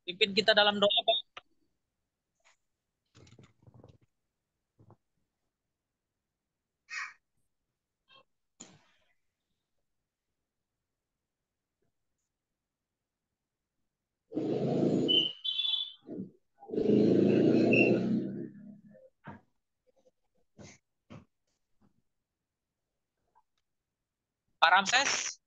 Pimpin kita dalam doa, Pak. Pak Ramses.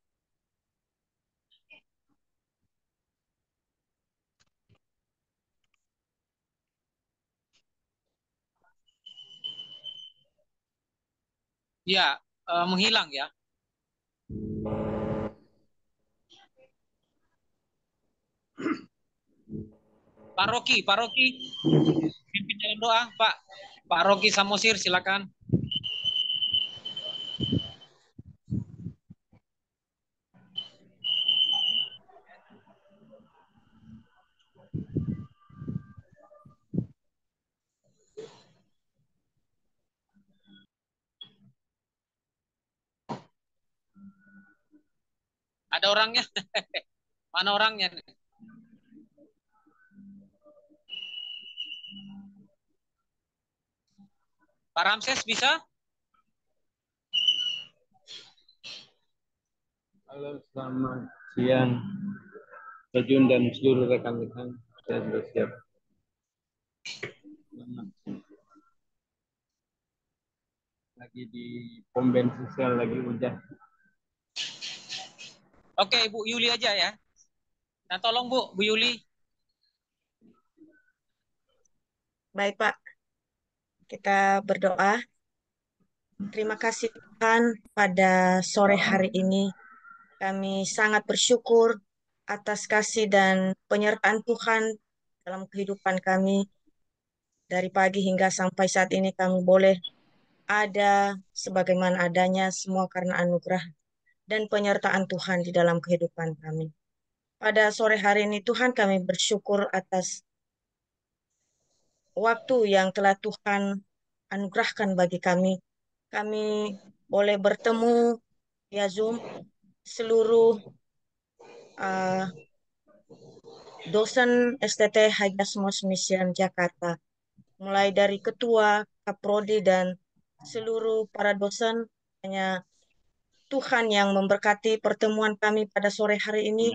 Ya, menghilang ya. Pak Roki, pimpin dalam doa, Pak. Pak Roki Samosir, silakan. Ada orangnya? Mana orangnya? Pak Ramses bisa? Halo, selamat siang, Rajun dan seluruh rekan-rekan. Saya sudah siap. Selamat. Lagi di pom bensin sel, lagi hujan. Oke, Bu Yuli aja ya. Nah, tolong Bu Yuli. Baik, Pak. Kita berdoa. Terima kasih Tuhan, pada sore hari ini kami sangat bersyukur atas kasih dan penyertaan Tuhan dalam kehidupan kami. Dari pagi hingga sampai saat ini kami boleh ada sebagaimana adanya, semua karena anugerah dan penyertaan Tuhan di dalam kehidupan kami. Pada sore hari ini Tuhan, kami bersyukur atas waktu yang telah Tuhan anugerahkan bagi kami. Kami boleh bertemu via Zoom seluruh dosen STT Hagiasmos Mission Jakarta, mulai dari ketua, kaprodi, dan seluruh para dosen. Hanya Tuhan yang memberkati pertemuan kami pada sore hari ini.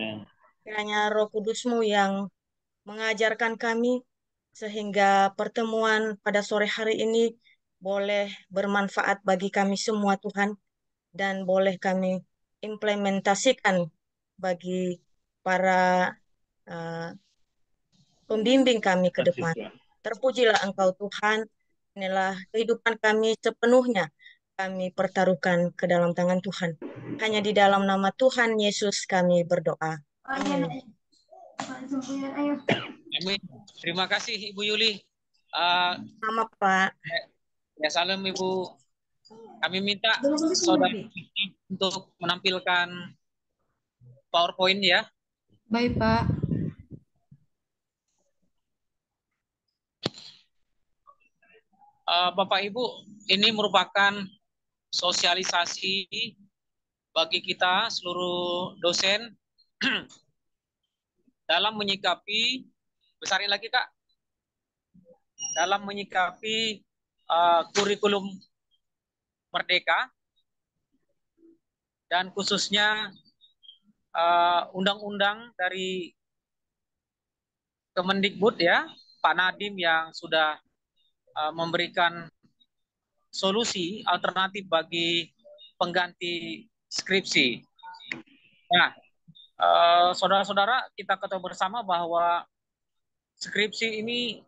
Kiranya Roh Kudus-Mu yang mengajarkan kami, sehingga pertemuan pada sore hari ini boleh bermanfaat bagi kami semua Tuhan, dan boleh kami implementasikan bagi para pembimbing kami ke depan. Terpujilah Engkau Tuhan, inilah kehidupan kami sepenuhnya kami pertaruhkan ke dalam tangan Tuhan. Hanya di dalam nama Tuhan Yesus kami berdoa. Amin. Amin. Terima kasih Ibu Yuli. Sama Pak. Ya salam Ibu. Kami minta saudara untuk menampilkan PowerPoint ya. Baik, Pak. Bapak Ibu, ini merupakan sosialisasi bagi kita seluruh dosen dalam menyikapi, besarin lagi Kak, dalam menyikapi kurikulum Merdeka dan khususnya undang-undang dari Kemendikbud ya, Pak Nadiem yang sudah memberikan solusi alternatif bagi pengganti skripsi. Nah, saudara-saudara, kita ketahui bersama bahwa skripsi ini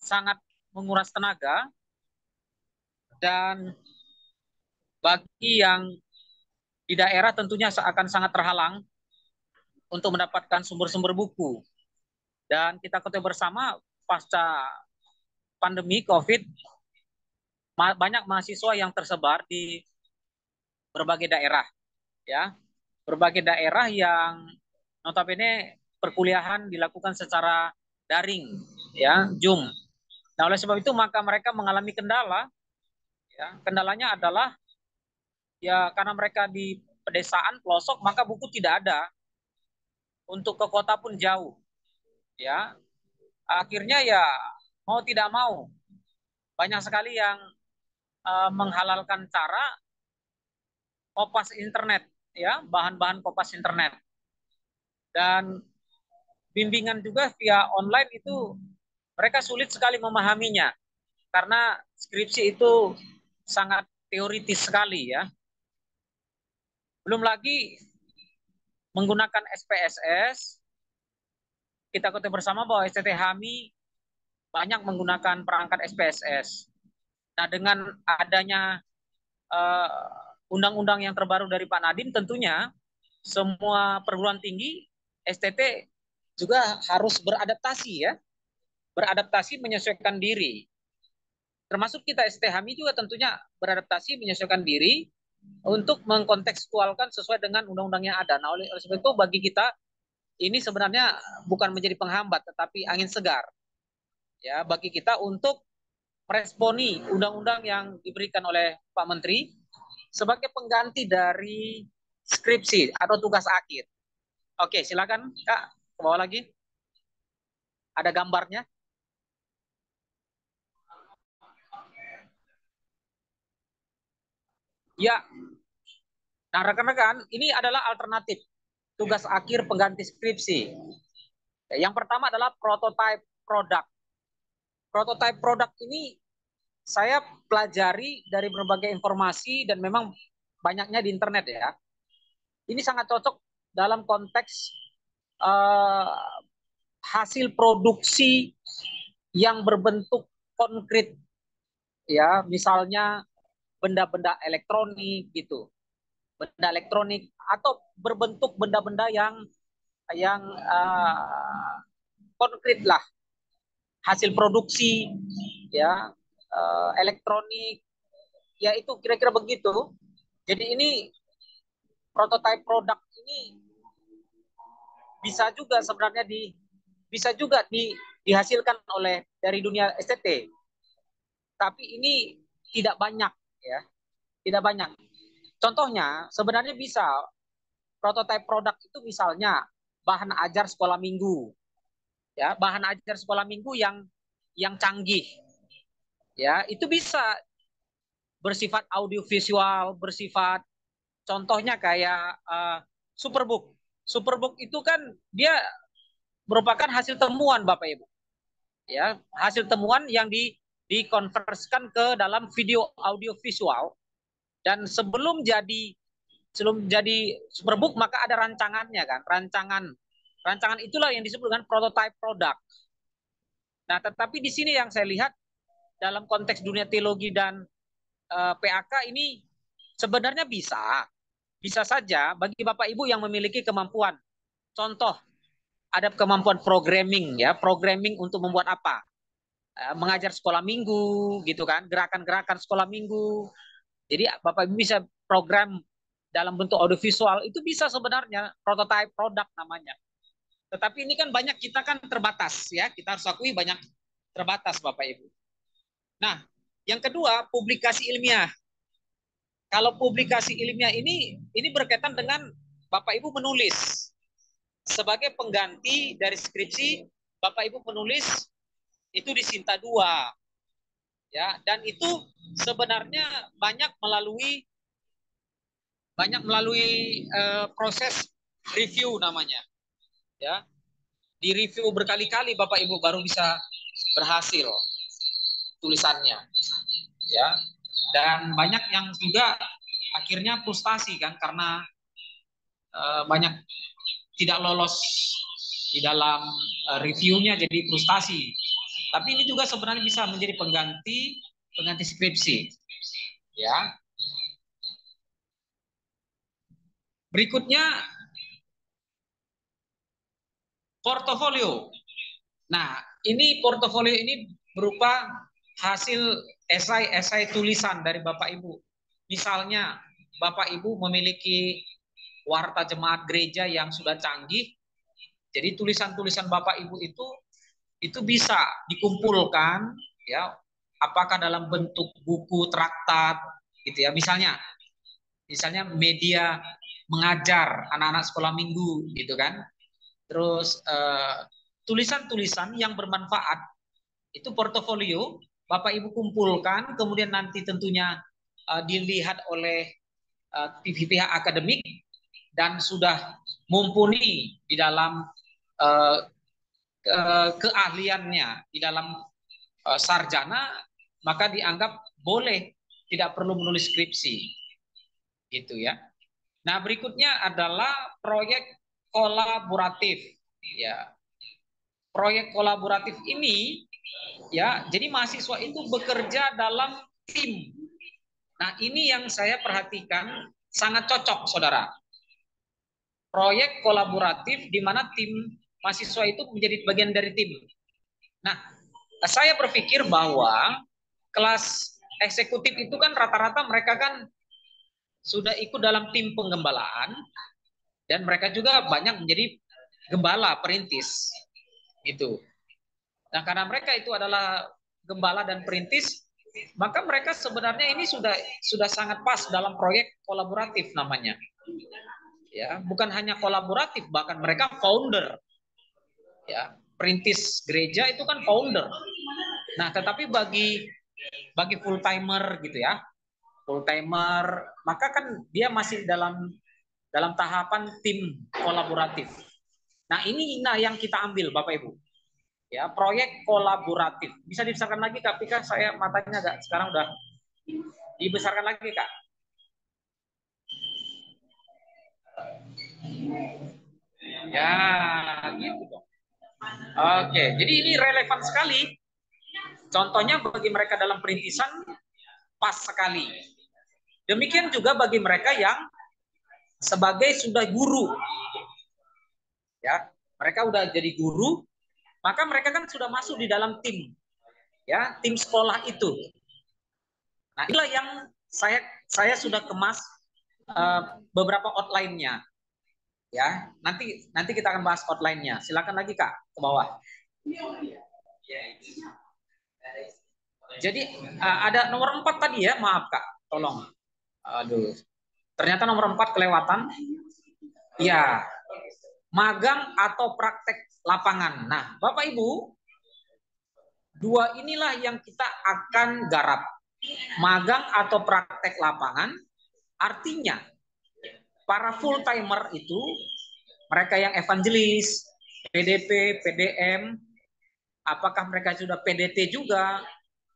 sangat menguras tenaga, dan bagi yang di daerah tentunya akan sangat terhalang untuk mendapatkan sumber-sumber buku. Dan kita ketahui bersama pasca pandemi COVID, banyak mahasiswa yang tersebar di berbagai daerah, ya, berbagai daerah yang notabene perkuliahan dilakukan secara daring, ya, Zoom. Nah, oleh sebab itu maka mereka mengalami kendala, ya, kendalanya adalah ya karena mereka di pedesaan pelosok, maka buku tidak ada, untuk ke kota pun jauh. ya. Akhirnya ya mau tidak mau banyak sekali yang menghalalkan cara kopas internet, ya, bahan-bahan kopas internet. Dan bimbingan juga via online itu mereka sulit sekali memahaminya karena skripsi itu sangat teoritis sekali, ya. Belum lagi menggunakan SPSS, kita ketahui bersama bahwa STT HAMI banyak menggunakan perangkat SPSS. Nah, dengan adanya undang-undang yang terbaru dari Pak Nadiem, tentunya semua perguruan tinggi STT juga harus beradaptasi, ya, beradaptasi menyesuaikan diri. Termasuk kita ST HAMI juga tentunya beradaptasi menyesuaikan diri untuk mengkontekstualkan sesuai dengan undang-undang yang ada. Nah, oleh sebab itu bagi kita ini sebenarnya bukan menjadi penghambat, tetapi angin segar, ya, bagi kita untuk meresponi undang-undang yang diberikan oleh Pak Menteri sebagai pengganti dari skripsi atau tugas akhir. Oke, silakan Kak, ke bawah lagi. Ada gambarnya. Ya, nah rekan-rekan, ini adalah alternatif tugas akhir pengganti skripsi. Yang pertama adalah prototype product. Prototype product ini saya pelajari dari berbagai informasi dan memang banyaknya di internet, ya. Ini sangat cocok dalam konteks uh, hasil produksi yang berbentuk konkret, ya, misalnya benda-benda elektronik gitu, benda elektronik atau berbentuk benda-benda yang konkret lah, hasil produksi, ya, elektronik, ya, itu kira-kira begitu. Jadi ini prototype produk ini bisa juga sebenarnya bisa juga dihasilkan oleh dari dunia STT, tapi ini tidak banyak, ya, tidak banyak. Contohnya sebenarnya bisa prototype produk itu misalnya bahan ajar sekolah minggu, ya, bahan ajar sekolah minggu yang canggih, ya, itu bisa bersifat audiovisual, bersifat contohnya kayak Superbook. Superbook itu kan dia merupakan hasil temuan Bapak Ibu, ya, hasil temuan yang dikonversikan ke dalam video audiovisual. Dan sebelum jadi Superbook maka ada rancangannya, kan, rancangan itulah yang disebut dengan prototype product. Nah, tetapi di sini yang saya lihat dalam konteks dunia teologi dan PAK ini sebenarnya bisa saja bagi Bapak Ibu yang memiliki kemampuan. Contoh, ada kemampuan programming, ya, programming untuk membuat apa? Mengajar sekolah minggu, gitu kan, gerakan-gerakan sekolah minggu. Jadi Bapak Ibu bisa program dalam bentuk audiovisual, itu bisa sebenarnya prototype produk namanya. Tetapi ini kan banyak kita kan terbatas, ya, kita harus akui banyak terbatas Bapak Ibu. Nah, yang kedua, publikasi ilmiah. Kalau publikasi ilmiah ini berkaitan dengan Bapak Ibu menulis. Sebagai pengganti dari skripsi, Bapak Ibu menulis itu di Sinta 2. Ya, dan itu sebenarnya banyak melalui proses review namanya. Ya. Di review berkali-kali Bapak Ibu baru bisa berhasil tulisannya. Ya. Dan banyak yang juga akhirnya frustasi, kan, karena banyak tidak lolos di dalam reviewnya, jadi frustasi. Tapi ini juga sebenarnya bisa menjadi pengganti skripsi, ya. Berikutnya portofolio. Nah, ini portofolio ini berupa hasil esai tulisan dari Bapak Ibu. Misalnya Bapak Ibu memiliki warta jemaat gereja yang sudah canggih, jadi tulisan-tulisan Bapak Ibu itu bisa dikumpulkan, ya, apakah dalam bentuk buku, traktat, gitu ya. Misalnya media mengajar anak-anak sekolah minggu, gitu kan. Terus tulisan-tulisan yang bermanfaat, itu portofolio, Bapak Ibu kumpulkan, kemudian nanti tentunya dilihat oleh pihak akademik dan sudah mumpuni di dalam keahliannya di dalam sarjana, maka dianggap boleh, tidak perlu menulis skripsi, gitu ya. Nah, berikutnya adalah proyek kolaboratif, ya. Proyek kolaboratif ini, ya, jadi mahasiswa itu bekerja dalam tim. Nah, ini yang saya perhatikan sangat cocok, saudara. Proyek kolaboratif di mana tim mahasiswa itu menjadi bagian dari tim. Nah, saya berpikir bahwa kelas eksekutif itu kan rata-rata mereka kan sudah ikut dalam tim penggembalaan dan mereka juga banyak menjadi gembala perintis gitu. Nah, karena mereka itu adalah gembala dan perintis, maka mereka sebenarnya ini sudah sangat pas dalam proyek kolaboratif namanya. Ya, bukan hanya kolaboratif, bahkan mereka founder. Ya, perintis gereja itu kan founder. Nah, tetapi bagi full timer gitu ya, full timer, maka kan dia masih dalam tahapan tim kolaboratif. Nah, ini yang kita ambil Bapak Ibu. Ya, proyek kolaboratif. Bisa dibesarkan lagi Kak Pika, saya matanya agak sekarang udah dibesarkan lagi Kak. Ya, gitu dong. Oke, jadi ini relevan sekali. Contohnya bagi mereka dalam perintisan pas sekali. Demikian juga bagi mereka yang sebagai sudah guru. Ya, mereka udah jadi guru, maka mereka kan sudah masuk di dalam tim. Ya, tim sekolah itu. Nah, inilah yang saya sudah kemas beberapa outline-nya. Ya, nanti kita akan bahas outline-nya. Silakan lagi Kak ke bawah. Jadi ada nomor 4 tadi ya, maaf Kak, tolong. Aduh, ternyata nomor 4 kelewatan. Ya, magang atau praktek lapangan. Nah, Bapak Ibu, dua inilah yang kita akan garap. Magang atau praktek lapangan, artinya para full timer itu, mereka yang evangelis, PDP, PDM, apakah mereka sudah PDT juga,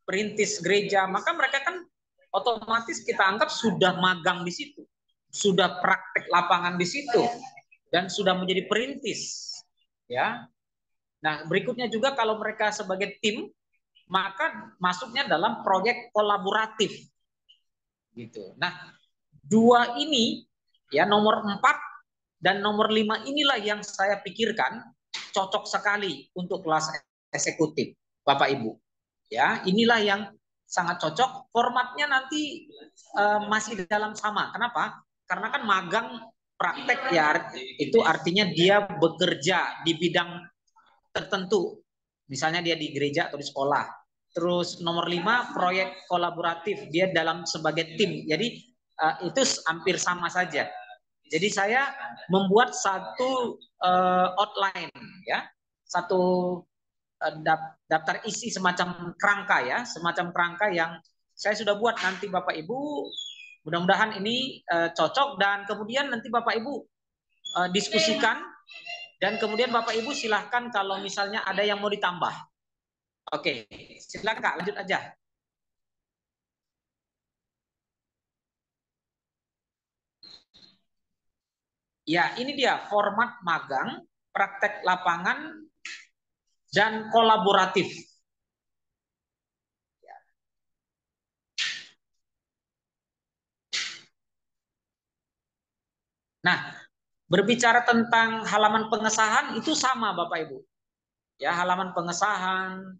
perintis gereja, maka mereka kan otomatis kita anggap sudah magang di situ, sudah praktek lapangan di situ, dan sudah menjadi perintis. Ya. Nah, berikutnya juga kalau mereka sebagai tim, maka masuknya dalam proyek kolaboratif. Gitu. Nah, dua ini ya, nomor 4 dan nomor 5 inilah yang saya pikirkan cocok sekali untuk kelas eksekutif, Bapak Ibu. Ya, inilah yang sangat cocok. Formatnya nanti masih dalam sama. Kenapa? Karena kan magang praktek ya, itu artinya dia bekerja di bidang tertentu. Misalnya dia di gereja atau di sekolah. Terus nomor 5 proyek kolaboratif, dia dalam sebagai tim. Jadi itu hampir sama saja. Jadi saya membuat satu outline ya, satu daftar isi semacam kerangka ya, semacam kerangka yang saya sudah buat. Nanti Bapak Ibu mudah-mudahan ini cocok, dan kemudian nanti Bapak Ibu diskusikan, dan kemudian Bapak Ibu silahkan kalau misalnya ada yang mau ditambah. Oke, silakan Kak, lanjut aja. Ya, ini dia format magang, praktek lapangan, dan kolaboratif. Nah, berbicara tentang halaman pengesahan itu sama Bapak Ibu. Ya, halaman pengesahan,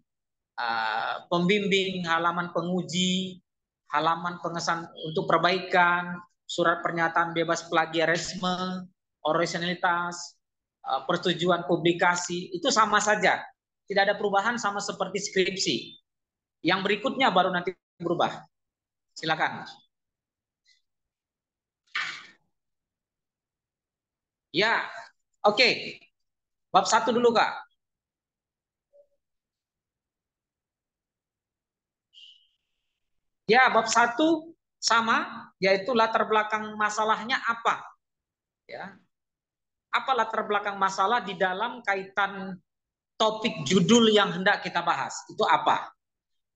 pembimbing, halaman penguji, halaman pengesahan untuk perbaikan, surat pernyataan bebas plagiarisme, orisinalitas, persetujuan publikasi, itu sama saja. Tidak ada perubahan, sama seperti skripsi. Yang berikutnya baru nanti berubah. Silakan. Ya, oke. Bab 1 dulu Kak. Ya, bab 1 sama, yaitu latar belakang masalahnya apa. Ya, apa latar belakang masalah di dalam kaitan topik judul yang hendak kita bahas. Itu apa?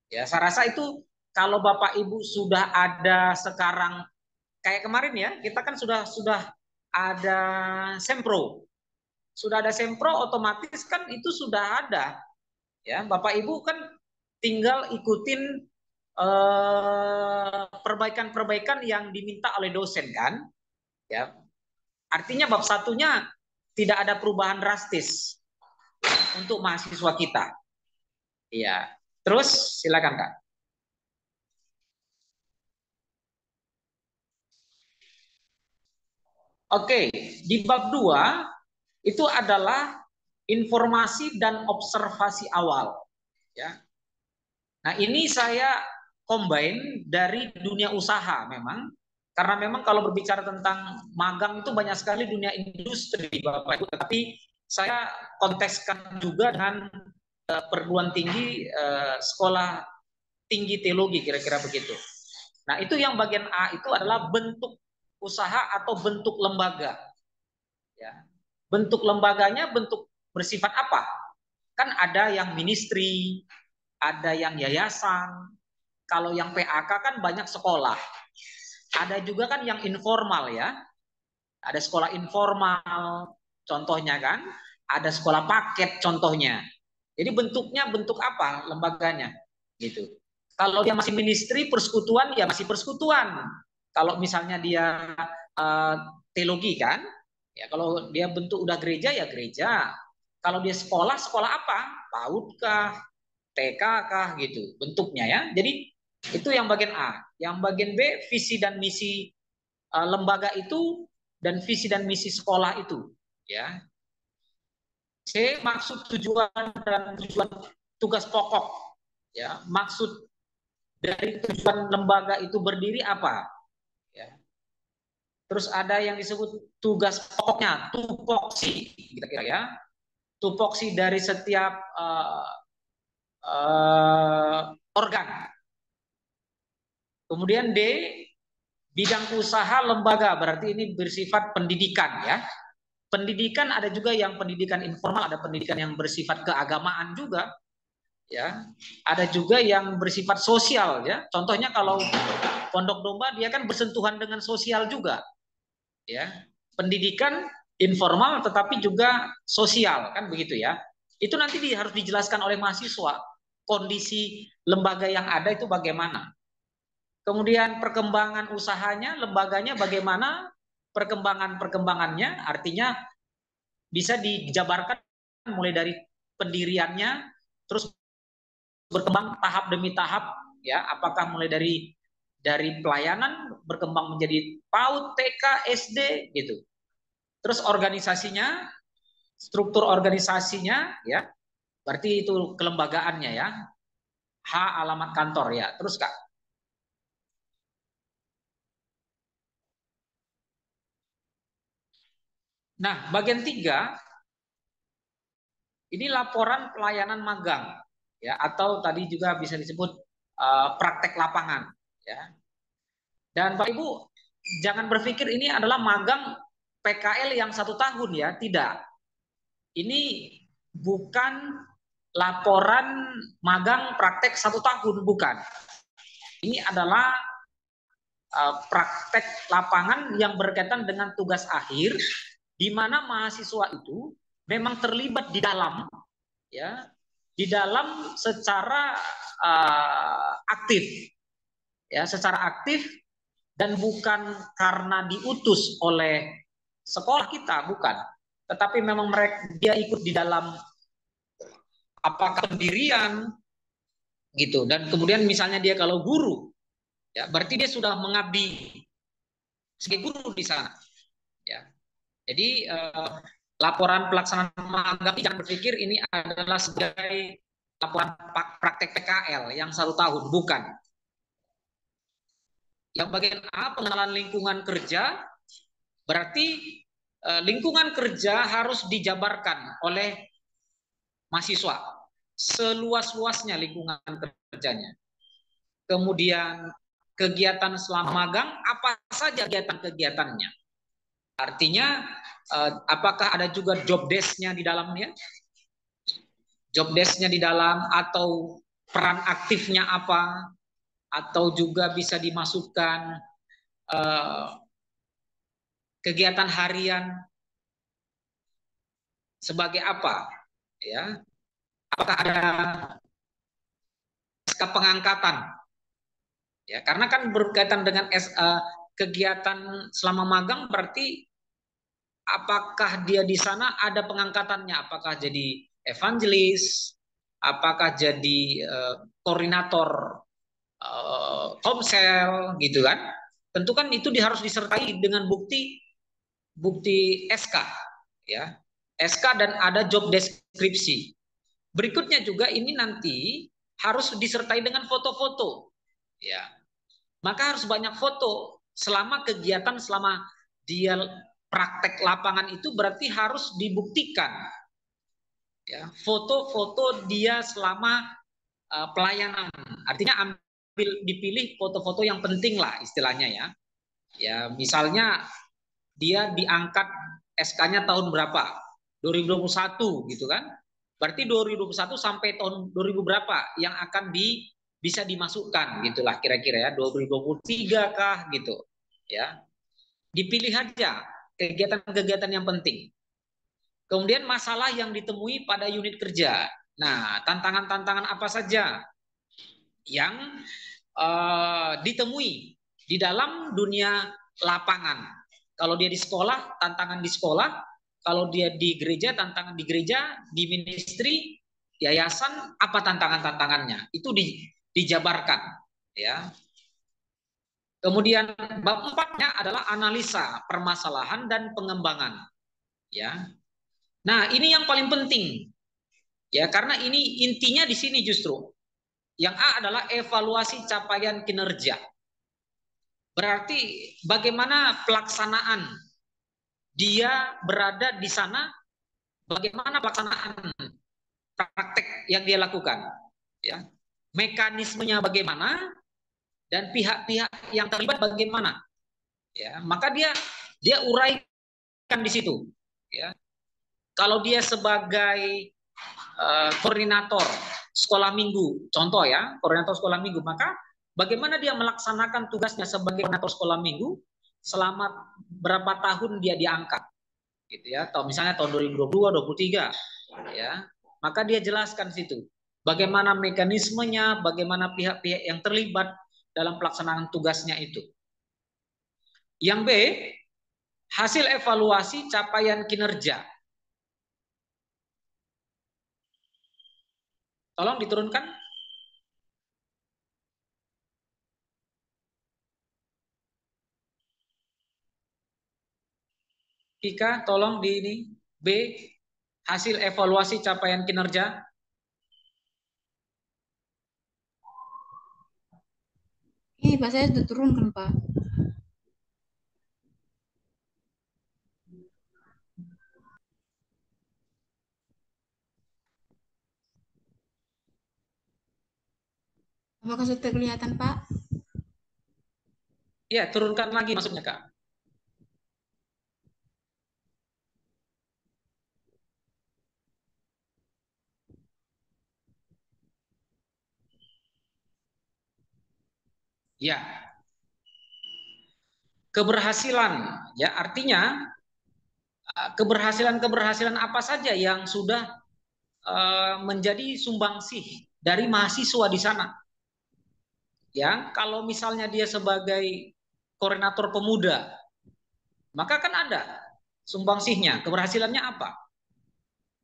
Ya, saya rasa itu kalau Bapak Ibu sudah ada sekarang, kayak kemarin ya, kita kan sudah ada sempro. Sudah ada sempro, otomatis kan itu sudah ada. Ya, Bapak Ibu kan tinggal ikutin perbaikan-perbaikan yang diminta oleh dosen kan. Ya, artinya bab 1-nya tidak ada perubahan drastis untuk mahasiswa kita. Iya. Terus silakan Kak. Oke, di bab 2 itu adalah informasi dan observasi awal. Ya. Nah, ini saya combine dari dunia usaha memang, karena memang kalau berbicara tentang magang itu banyak sekali dunia industri, Bapak Ibu, tetapi saya kontekskan juga dengan perguruan tinggi, sekolah tinggi teologi, kira-kira begitu. Nah, itu yang bagian A itu adalah bentuk usaha atau bentuk lembaga. Ya. Bentuk lembaganya bentuk bersifat apa? Kan ada yang ministry, ada yang yayasan. Kalau yang PAK kan banyak sekolah. Ada juga kan yang informal ya. Ada sekolah informal contohnya kan. Ada sekolah paket contohnya. Jadi bentuknya bentuk apa lembaganya gitu. Kalau dia masih ministry persekutuan ya masih persekutuan. Kalau misalnya dia uh, teologi kan, ya kalau dia bentuk udah gereja ya gereja. Kalau dia sekolah sekolah apa? PAUD kah, TK kah gitu bentuknya ya. Jadi itu yang bagian A. Yang bagian B visi dan misi lembaga itu dan visi dan misi sekolah itu ya. C maksud tujuan dan tujuan tugas pokok ya. Maksud dari tujuan lembaga itu berdiri apa ya. Terus ada yang disebut tugas pokoknya, tupoksi kira-kira ya. Tupoksi dari setiap organ. Kemudian D, bidang usaha lembaga, berarti ini bersifat pendidikan ya. Pendidikan ada juga yang pendidikan informal, ada pendidikan yang bersifat keagamaan juga. Ya, ada juga yang bersifat sosial ya. Contohnya kalau pondok domba dia kan bersentuhan dengan sosial juga. Ya. Pendidikan informal tetapi juga sosial kan begitu ya. Itu nanti harus dijelaskan oleh mahasiswa kondisi lembaga yang ada itu bagaimana. Kemudian perkembangan usahanya, lembaganya bagaimana, perkembangannya, artinya bisa dijabarkan mulai dari pendiriannya, terus berkembang tahap demi tahap, ya, apakah mulai dari pelayanan berkembang menjadi PAUD, TK, SD, gitu. Terus organisasinya, struktur organisasinya, ya, berarti itu kelembagaannya ya, H alamat kantor ya. Terus Kak. Nah, bagian 3 ini laporan pelayanan magang ya atau tadi juga bisa disebut praktek lapangan ya. Dan Pak Ibu jangan berpikir ini adalah magang PKL yang 1 tahun ya, tidak. Ini bukan laporan magang praktek 1 tahun, bukan. Ini adalah praktek lapangan yang berkaitan dengan tugas akhir di mana mahasiswa itu memang terlibat di dalam ya di dalam secara aktif ya secara aktif dan bukan karena diutus oleh sekolah kita bukan tetapi memang mereka dia ikut di dalam apakah pendirian gitu dan kemudian misalnya dia kalau guru ya berarti dia sudah mengabdi sebagai guru di sana ya. Jadi laporan pelaksanaan magang jangan berpikir ini adalah sebagai laporan praktek PKL yang 1 tahun, bukan. Yang bagian A pengenalan lingkungan kerja berarti lingkungan kerja harus dijabarkan oleh mahasiswa seluas-luasnya lingkungan kerjanya. Kemudian kegiatan selama magang, apa saja kegiatan-kegiatannya. Artinya, apakah ada juga job desk-nya di dalamnya? Job desk-nya di dalam, atau peran aktifnya apa? Atau juga bisa dimasukkan kegiatan harian sebagai apa? Ya, apakah ada pengangkatan? Ya, karena kan berkaitan dengan kegiatan selama magang, berarti apakah dia di sana ada pengangkatannya? Apakah jadi evangelis? Apakah jadi koordinator komsel gitu kan? Tentu kan itu harus disertai dengan bukti SK, ya, SK dan ada job deskripsi. Berikutnya juga ini nanti harus disertai dengan foto-foto, ya. Maka harus banyak foto selama kegiatan, selama dia praktek lapangan itu, berarti harus dibuktikan, ya, foto-foto dia selama pelayanan. Artinya dipilih foto-foto yang penting lah istilahnya, ya. Ya, misalnya dia diangkat SK-nya tahun berapa? 2021 gitu kan? Berarti 2021 sampai tahun 2000 berapa yang akan bisa dimasukkan gitulah kira-kira, ya, 2023 kah gitu, ya. Dipilih aja kegiatan-kegiatan yang penting. Kemudian masalah yang ditemui pada unit kerja. Nah, tantangan-tantangan apa saja yang ditemui di dalam dunia lapangan? Kalau dia di sekolah, tantangan di sekolah. Kalau dia di gereja, tantangan di gereja. Di ministry, yayasan, apa tantangan-tantangannya? Itu dijabarkan, ya. Kemudian bab 4-nya adalah analisa permasalahan dan pengembangan, ya. Nah, ini yang paling penting, ya, karena ini intinya di sini justru. Yang A adalah evaluasi capaian kinerja. Berarti bagaimana pelaksanaan dia berada di sana, bagaimana pelaksanaan praktek yang dia lakukan, ya. Mekanismenya bagaimana, dan pihak-pihak yang terlibat bagaimana, ya. Maka dia uraikan di situ, ya. Kalau dia sebagai koordinator sekolah minggu, contoh, ya, koordinator sekolah minggu, maka bagaimana dia melaksanakan tugasnya sebagai koordinator sekolah minggu selama berapa tahun dia diangkat, gitu, ya. Atau misalnya tahun 2022, 2023, ya. Maka dia jelaskan situ bagaimana mekanismenya, bagaimana pihak-pihak yang terlibat dalam pelaksanaan tugasnya itu. Yang B, hasil evaluasi capaian kinerja. Tolong diturunkan. Ika, tolong di ini. B, hasil evaluasi capaian kinerja. Ini Pak, saya sudah turunkan, Pak. Apakah sudah kelihatan, Pak? Ya, turunkan lagi maksudnya, Kak. Ya. Keberhasilan, ya, artinya keberhasilan apa saja yang sudah menjadi sumbangsih dari mahasiswa di sana. Ya, kalau misalnya dia sebagai koordinator pemuda, maka kan ada sumbangsihnya, keberhasilannya apa?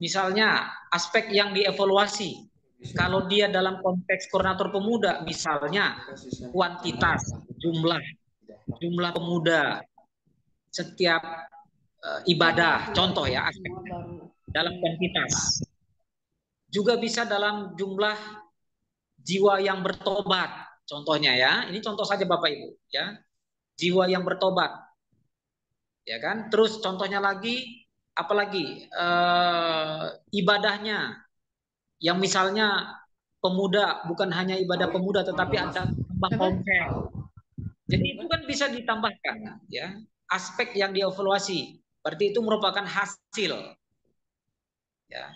Misalnya aspek yang dievaluasi. Kalau dia dalam konteks koordinator pemuda, misalnya kuantitas, jumlah pemuda setiap ibadah, contoh, ya, aspek dalam kuantitas. Juga bisa dalam jumlah jiwa yang bertobat, contohnya, ya. Ini contoh saja Bapak Ibu, ya. Jiwa yang bertobat, ya kan. Terus contohnya lagi, apalagi ibadahnya, yang misalnya pemuda bukan hanya ibadah pemuda, tetapi ada komsel, Jadi itu kan bisa ditambahkan ya aspek yang dievaluasi. Berarti itu merupakan hasil. Ya.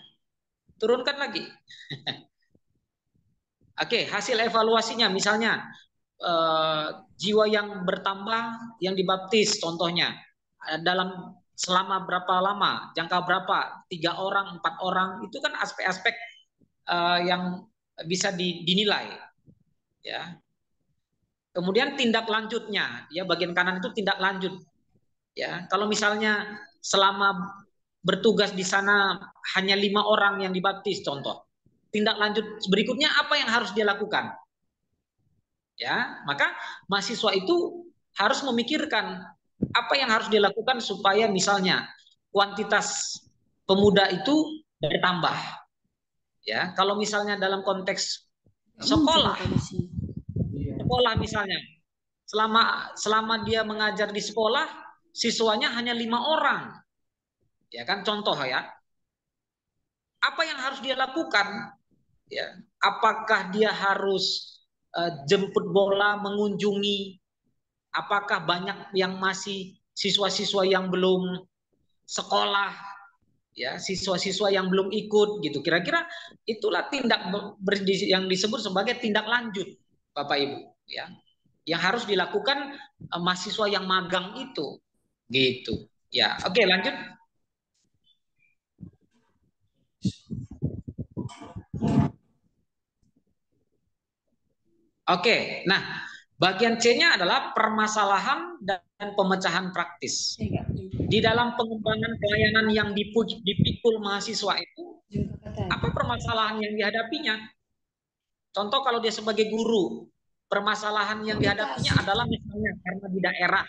Turunkan lagi. Oke, hasil evaluasinya misalnya jiwa yang bertambah yang dibaptis contohnya dalam selama berapa lama, jangka berapa, 3 orang, 4 orang, itu kan aspek-aspek yang bisa dinilai. Ya. Kemudian tindak lanjutnya, ya bagian kanan itu tindak lanjut. Ya, kalau misalnya selama bertugas di sana hanya 5 orang yang dibaptis contoh, tindak lanjut berikutnya apa yang harus dia lakukan? Ya, maka mahasiswa itu harus memikirkan apa yang harus dilakukan supaya misalnya kuantitas pemuda itu bertambah. Ya, kalau misalnya dalam konteks sekolah misalnya, selama dia mengajar di sekolah, siswanya hanya 5 orang. Ya kan contoh ya. Apa yang harus dia lakukan? Ya, apakah dia harus jemput bola, mengunjungi? Apakah banyak yang masih siswa-siswa yang belum sekolah, ya siswa-siswa yang belum ikut gitu. Kira-kira itulah tindak yang disebut sebagai tindak lanjut, Bapak Ibu, ya. Yang harus dilakukan mahasiswa yang magang itu, gitu. Ya, oke lanjut. Oke, nah bagian C-nya adalah permasalahan dan pemecahan praktis. Di dalam pengembangan pelayanan yang dipikul mahasiswa itu, apa permasalahan yang dihadapinya? Contoh kalau dia sebagai guru, permasalahan yang dihadapinya adalah misalnya karena di daerah,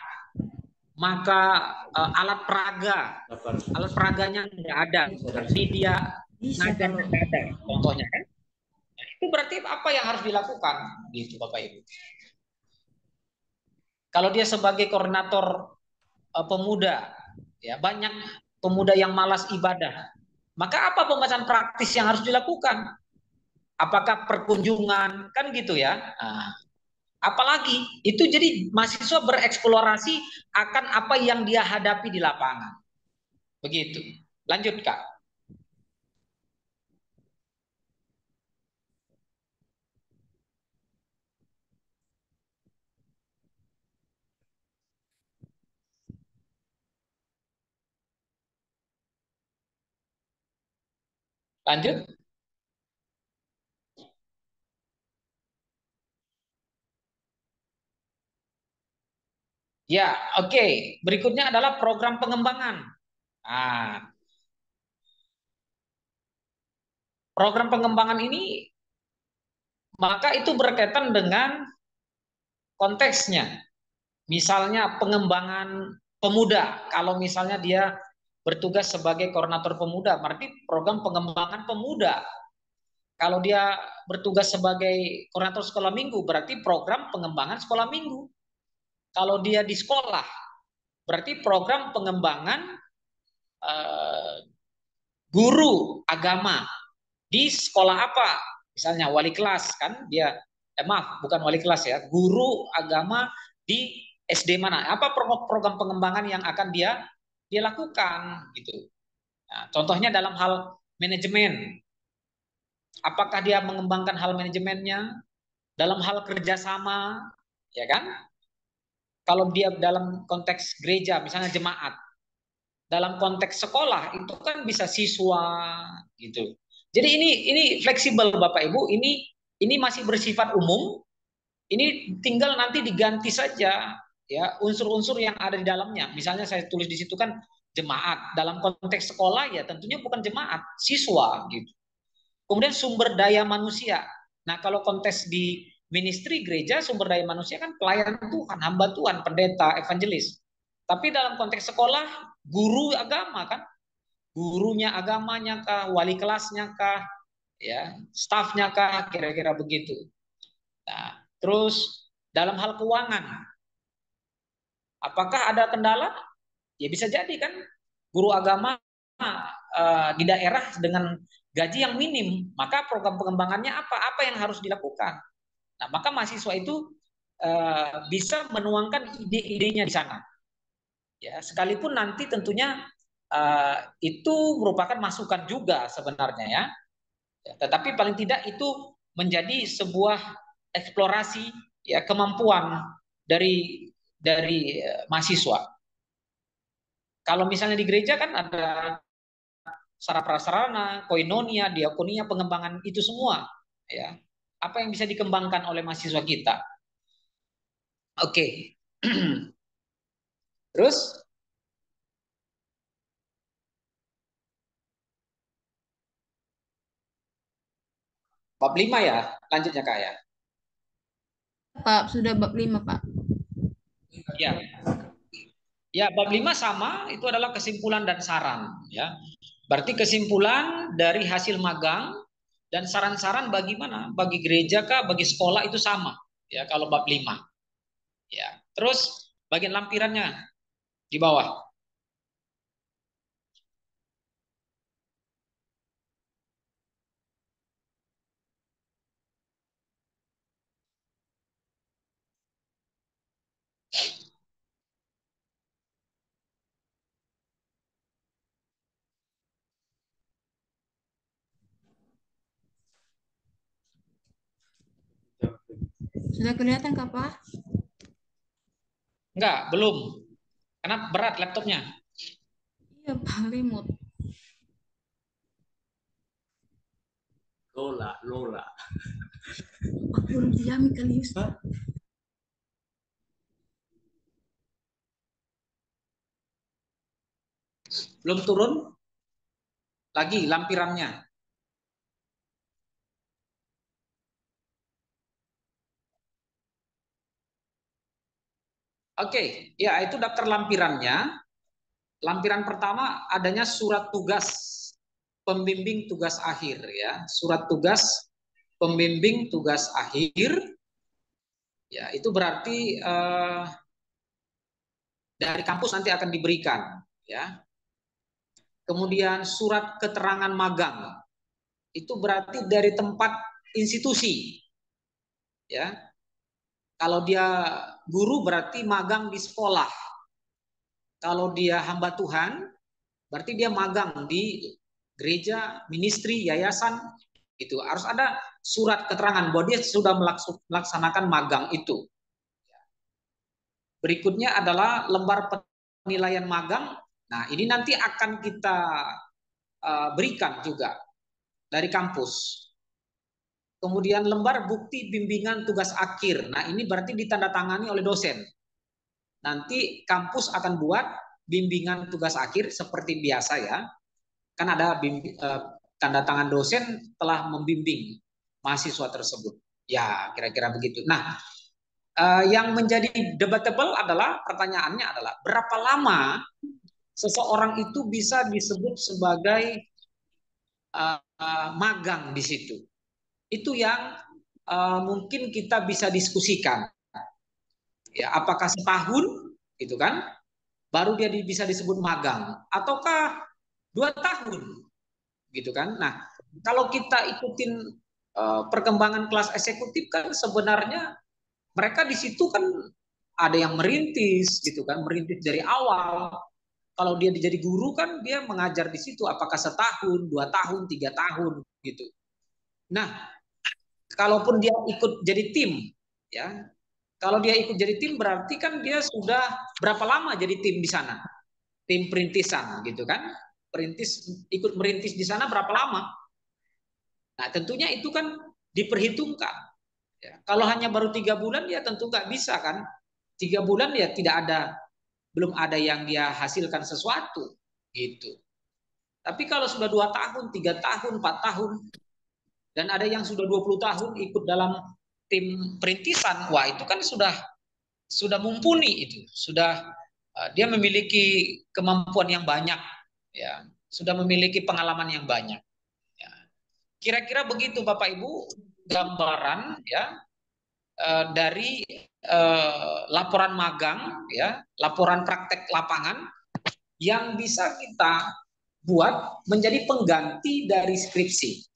maka alat peraganya nggak ada, jadi dia ngajar nggak ada, contohnya kan? Itu berarti apa yang harus dilakukan, gitu Bapak Ibu? Kalau dia sebagai koordinator pemuda, ya banyak pemuda yang malas ibadah, maka apa pembahasan praktis yang harus dilakukan? Apakah perkunjungan, kan gitu ya? Nah, apalagi itu jadi mahasiswa bereksplorasi akan apa yang dia hadapi di lapangan. Begitu. Lanjut Kak. Lanjut. Ya, oke. Berikutnya adalah program pengembangan. Nah, program pengembangan ini maka itu berkaitan dengan konteksnya. Misalnya pengembangan pemuda. Kalau misalnya dia bertugas sebagai koordinator pemuda, berarti program pengembangan pemuda. Kalau dia bertugas sebagai koordinator sekolah minggu, berarti program pengembangan sekolah minggu. Kalau dia di sekolah, berarti program pengembangan guru agama di sekolah apa? Misalnya wali kelas kan dia, maaf bukan wali kelas ya, guru agama di SD mana? Apa program pengembangan yang akan dia lakukan gitu. Nah, contohnya dalam hal manajemen, apakah dia mengembangkan hal manajemennya dalam hal kerjasama, ya kan? Kalau dia dalam konteks gereja, misalnya jemaat, dalam konteks sekolah itu kan bisa siswa, gitu. Jadi ini fleksibel Bapak Ibu, ini masih bersifat umum, ini tinggal nanti diganti saja ya unsur-unsur yang ada di dalamnya. Misalnya saya tulis di situ kan jemaat, dalam konteks sekolah ya tentunya bukan jemaat, siswa gitu. Kemudian sumber daya manusia. Nah, kalau konteks di ministry gereja, sumber daya manusia kan pelayan Tuhan, hamba Tuhan, pendeta, evangelis. Tapi dalam konteks sekolah, guru agama kan, gurunya agamanya kah, wali kelasnya kah, ya, stafnya kah, kira-kira begitu. Nah, terus dalam hal keuangan, apakah ada kendala? Ya bisa jadi kan, guru agama di daerah dengan gaji yang minim, maka program pengembangannya apa? Apa yang harus dilakukan? Nah, maka mahasiswa itu bisa menuangkan ide-idenya di sana. Ya, sekalipun nanti tentunya itu merupakan masukan juga sebenarnya ya. Ya, tetapi paling tidak itu menjadi sebuah eksplorasi ya kemampuan dari mahasiswa. Kalau misalnya di gereja kan ada sarana prasarana, koinonia, diakonia, pengembangan itu semua ya. Apa yang bisa dikembangkan oleh mahasiswa kita? Oke. Terus bab 5 ya, lanjutnya Kak ya. Pak, sudah bab 5, Pak. Ya. Ya, bab 5 sama, itu adalah kesimpulan dan saran ya. Berarti kesimpulan dari hasil magang dan saran-saran bagaimana? Bagi gereja kah, bagi sekolah itu sama ya kalau bab 5. Ya. Terus bagian lampirannya di bawah. Sudah kelihatan, Kak, Pak? Enggak, belum. Karena berat laptopnya. Iya, Pak, remote. Lola. Aku belum dijamin kali, Ustaz. Belum turun lagi lampirannya. Oke, ya itu daftar lampirannya. Lampiran pertama adanya surat tugas pembimbing tugas akhir ya. Surat tugas pembimbing tugas akhir ya itu berarti dari kampus nanti akan diberikan ya. Kemudian surat keterangan magang itu berarti dari tempat institusi ya. Kalau dia guru berarti magang di sekolah. Kalau dia hamba Tuhan berarti dia magang di gereja, ministry, yayasan gitu. Harus ada surat keterangan bahwa dia sudah melaksanakan magang itu. Berikutnya adalah lembar penilaian magang. Nah, ini nanti akan kita berikan juga dari kampus. Kemudian lembar bukti bimbingan tugas akhir. Nah, ini berarti ditandatangani oleh dosen. Nanti kampus akan buat bimbingan tugas akhir seperti biasa ya. Kan ada tanda tangan dosen telah membimbing mahasiswa tersebut. Ya, kira-kira begitu. Nah, yang menjadi debatable adalah pertanyaannya adalah berapa lama seseorang itu bisa disebut sebagai magang di situ. Itu yang mungkin kita bisa diskusikan. Ya, apakah setahun gitu kan? Baru dia bisa disebut magang ataukah 2 tahun gitu kan? Nah, kalau kita ikutin perkembangan kelas eksekutif kan sebenarnya mereka di situ kan ada yang merintis gitu kan, merintis dari awal. Kalau dia jadi guru kan dia mengajar di situ apakah setahun, 2 tahun, 3 tahun gitu. Nah, kalaupun dia ikut jadi tim, ya, kalau dia ikut jadi tim berarti kan dia sudah berapa lama jadi tim di sana, tim perintisan gitu kan, ikut merintis di sana berapa lama. Nah, tentunya itu kan diperhitungkan. Ya, kalau hanya baru 3 bulan ya tentu nggak bisa kan. 3 bulan ya belum ada yang dia hasilkan sesuatu gitu. Tapi kalau sudah 2 tahun, 3 tahun, 4 tahun, dan ada yang sudah 20 tahun ikut dalam tim perintisan, wah itu kan sudah mumpuni itu, sudah dia memiliki kemampuan yang banyak, ya, sudah memiliki pengalaman yang banyak. Ya. Kira-kira begitu Bapak Ibu gambaran ya dari laporan magang, ya, laporan praktek lapangan yang bisa kita buat menjadi pengganti dari skripsi.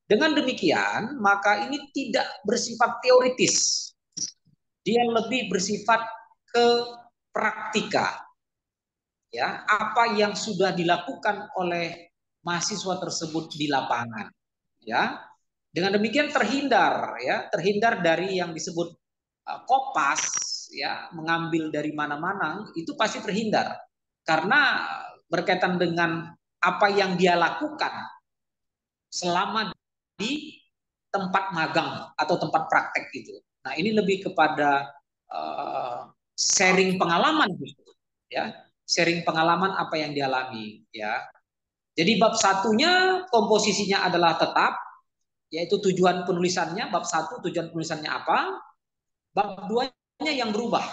Dengan demikian, maka ini tidak bersifat teoritis. dia lebih bersifat ke praktika. Ya, apa yang sudah dilakukan oleh mahasiswa tersebut di lapangan. Ya, dengan demikian terhindar dari yang disebut kopas, ya, mengambil dari mana-mana, itu pasti terhindar karena berkaitan dengan apa yang dia lakukan selama di tempat magang atau tempat praktek itu. Nah, ini lebih kepada sharing pengalaman, ya, sharing pengalaman apa yang dialami, ya. Jadi bab satunya komposisinya adalah tetap, yaitu tujuan penulisannya. Bab satu tujuan penulisannya apa? Bab duanya yang berubah.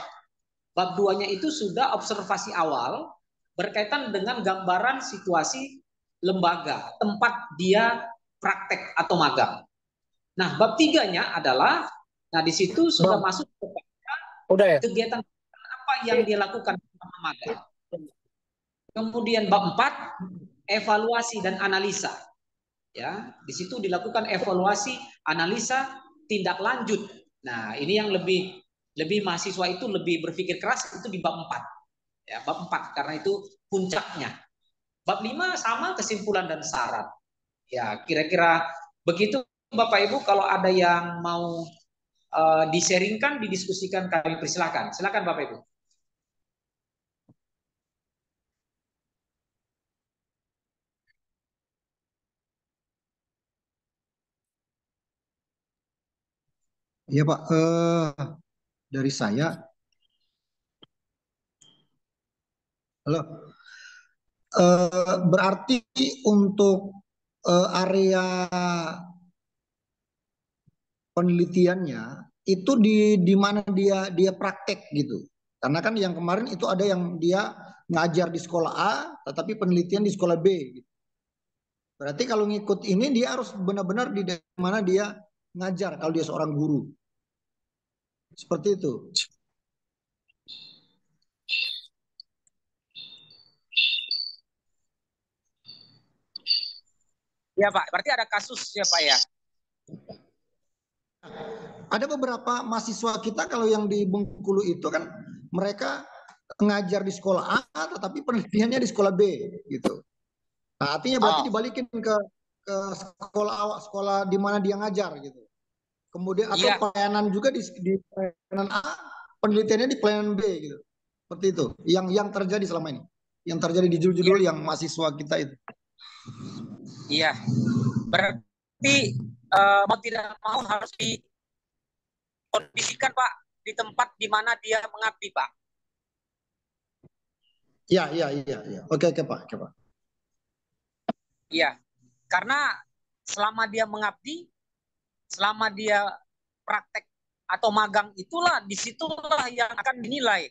Bab duanya itu sudah observasi awal berkaitan dengan gambaran situasi lembaga tempat dia praktek atau magang. Nah, bab tiganya adalah, nah di situ sudah masuk kegiatan apa yang dia lakukan selama magang. Kemudian bab 4 evaluasi dan analisa. Ya, di situ dilakukan evaluasi, analisa, tindak lanjut. Nah, ini yang lebih mahasiswa itu lebih berpikir keras itu di bab 4. Ya, bab 4 karena itu puncaknya. Bab 5 sama kesimpulan dan syarat. Ya, kira-kira begitu Bapak Ibu. Kalau ada yang mau di-sharingkan, didiskusikan, kami persilakan. Silakan Bapak Ibu. Iya Pak, dari saya, halo, berarti untuk area penelitiannya itu di mana dia praktek gitu. Karena kan yang kemarin itu ada yang dia ngajar di sekolah A, tetapi penelitian di sekolah B. Gitu. Berarti kalau ngikut ini dia harus benar-benar di mana dia ngajar kalau dia seorang guru. Seperti itu. Ya Pak, berarti ada kasus ya Pak ya? Ada beberapa mahasiswa kita kalau yang di Bengkulu itu kan mereka ngajar di sekolah A tetapi penelitiannya di sekolah B gitu. Nah, artinya berarti dibalikin ke sekolah di mana dia ngajar gitu. Kemudian atau pelayanan juga di pelayanan A, penelitiannya di pelayanan B gitu. Seperti itu. Yang terjadi selama ini. Yang terjadi di judul-judul yang mahasiswa kita itu. Iya. Berarti mau tidak mau harus dikondisikan Pak di tempat di mana dia mengabdi Pak. Iya. Oke Pak. Iya. Karena selama dia mengabdi, selama dia praktek atau magang itulah, disitulah yang akan dinilai.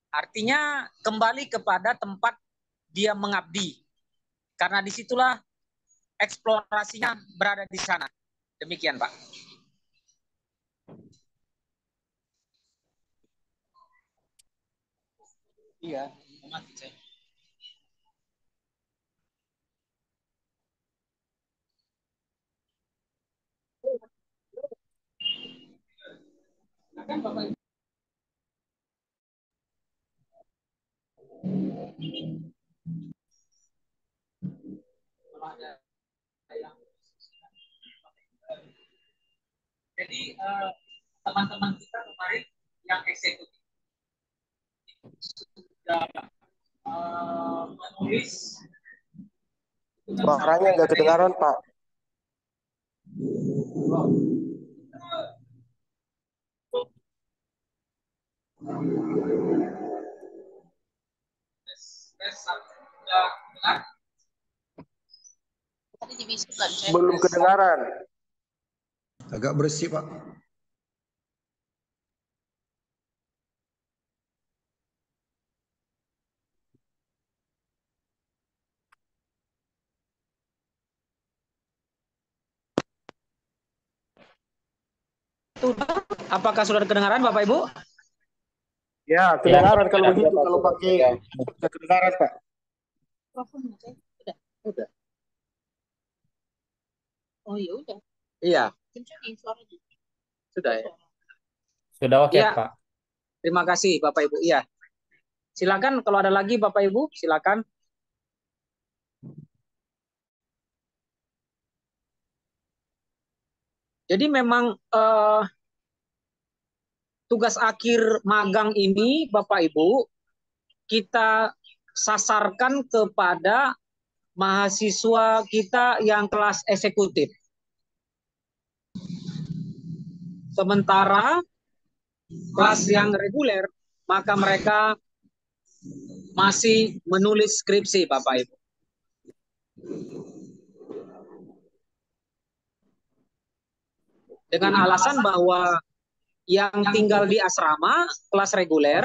Artinya kembali kepada tempat dia mengabdi. Karena disitulah eksplorasinya berada di sana. Demikian Pak. Iya, mati saya. Jadi teman-teman kita kemarin yang eksekutif sudah menulis. Suaranya nggak kedengaran Pak. Belum kedengaran. Agak bersih Pak. Apakah sudah kedengaran Bapak Ibu? Ya, kedengaran kalau begitu, kalau pakai sudah kedengaran Pak. Udah. Oh ya udah. Iya. Kencangin suaranya. Sudah ya. Sudah oke, Iya, Pak. terima kasih Bapak Ibu. Iya. Silakan kalau ada lagi Bapak Ibu, silakan. Jadi memang tugas akhir magang ini Bapak Ibu kita sasarkan kepada mahasiswa kita yang kelas eksekutif. Sementara kelas yang reguler, maka mereka masih menulis skripsi, Bapak Ibu. Dengan alasan bahwa yang tinggal di asrama, kelas reguler,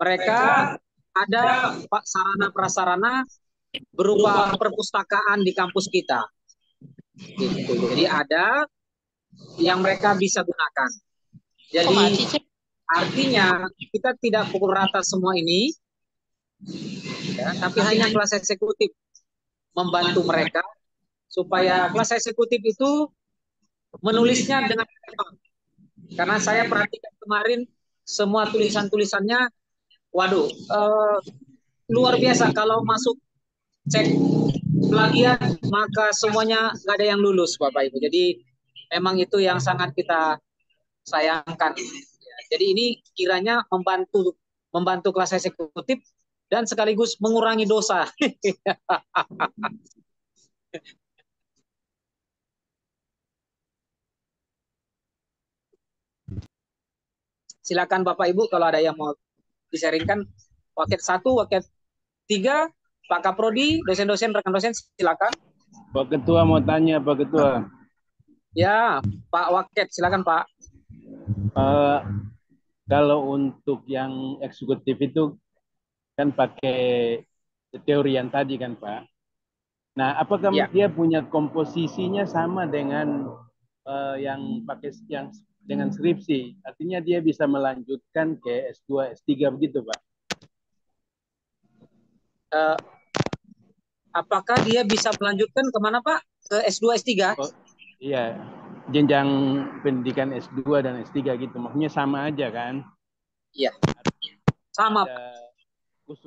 mereka ada sarana prasarana berupa perpustakaan di kampus kita. Gitu. Jadi ada yang mereka bisa gunakan. Jadi artinya kita tidak pukul rata semua ini, ya, tapi hanya kelas eksekutif membantu mereka supaya kelas eksekutif itu menulisnya dengan cepat. Karena saya perhatikan kemarin semua tulisan-tulisannya, waduh, luar biasa. Kalau masuk cek plagiat maka semuanya nggak ada yang lulus, Bapak Ibu. Jadi memang itu yang sangat kita sayangkan. Jadi ini kiranya membantu kelas eksekutif dan sekaligus mengurangi dosa. Silakan Bapak Ibu kalau ada yang mau disaringkan. Waket 1, waket 3, Pak Kaprodi, dosen-dosen, rekan dosen, silakan. Pak Ketua mau tanya, Pak Ketua. Ya, Pak Waket, silakan Pak. Kalau untuk yang eksekutif itu kan pakai teori yang tadi kan Pak. Nah, apakah Ya. dia punya komposisinya sama dengan yang pakai yang dengan skripsi? Artinya dia bisa melanjutkan ke S2, S3 begitu Pak? Apakah dia bisa melanjutkan kemana Pak? Ke S2, S3? Oh, iya, jenjang pendidikan S2 dan S3 gitu. Maksudnya sama aja kan? Iya, sama.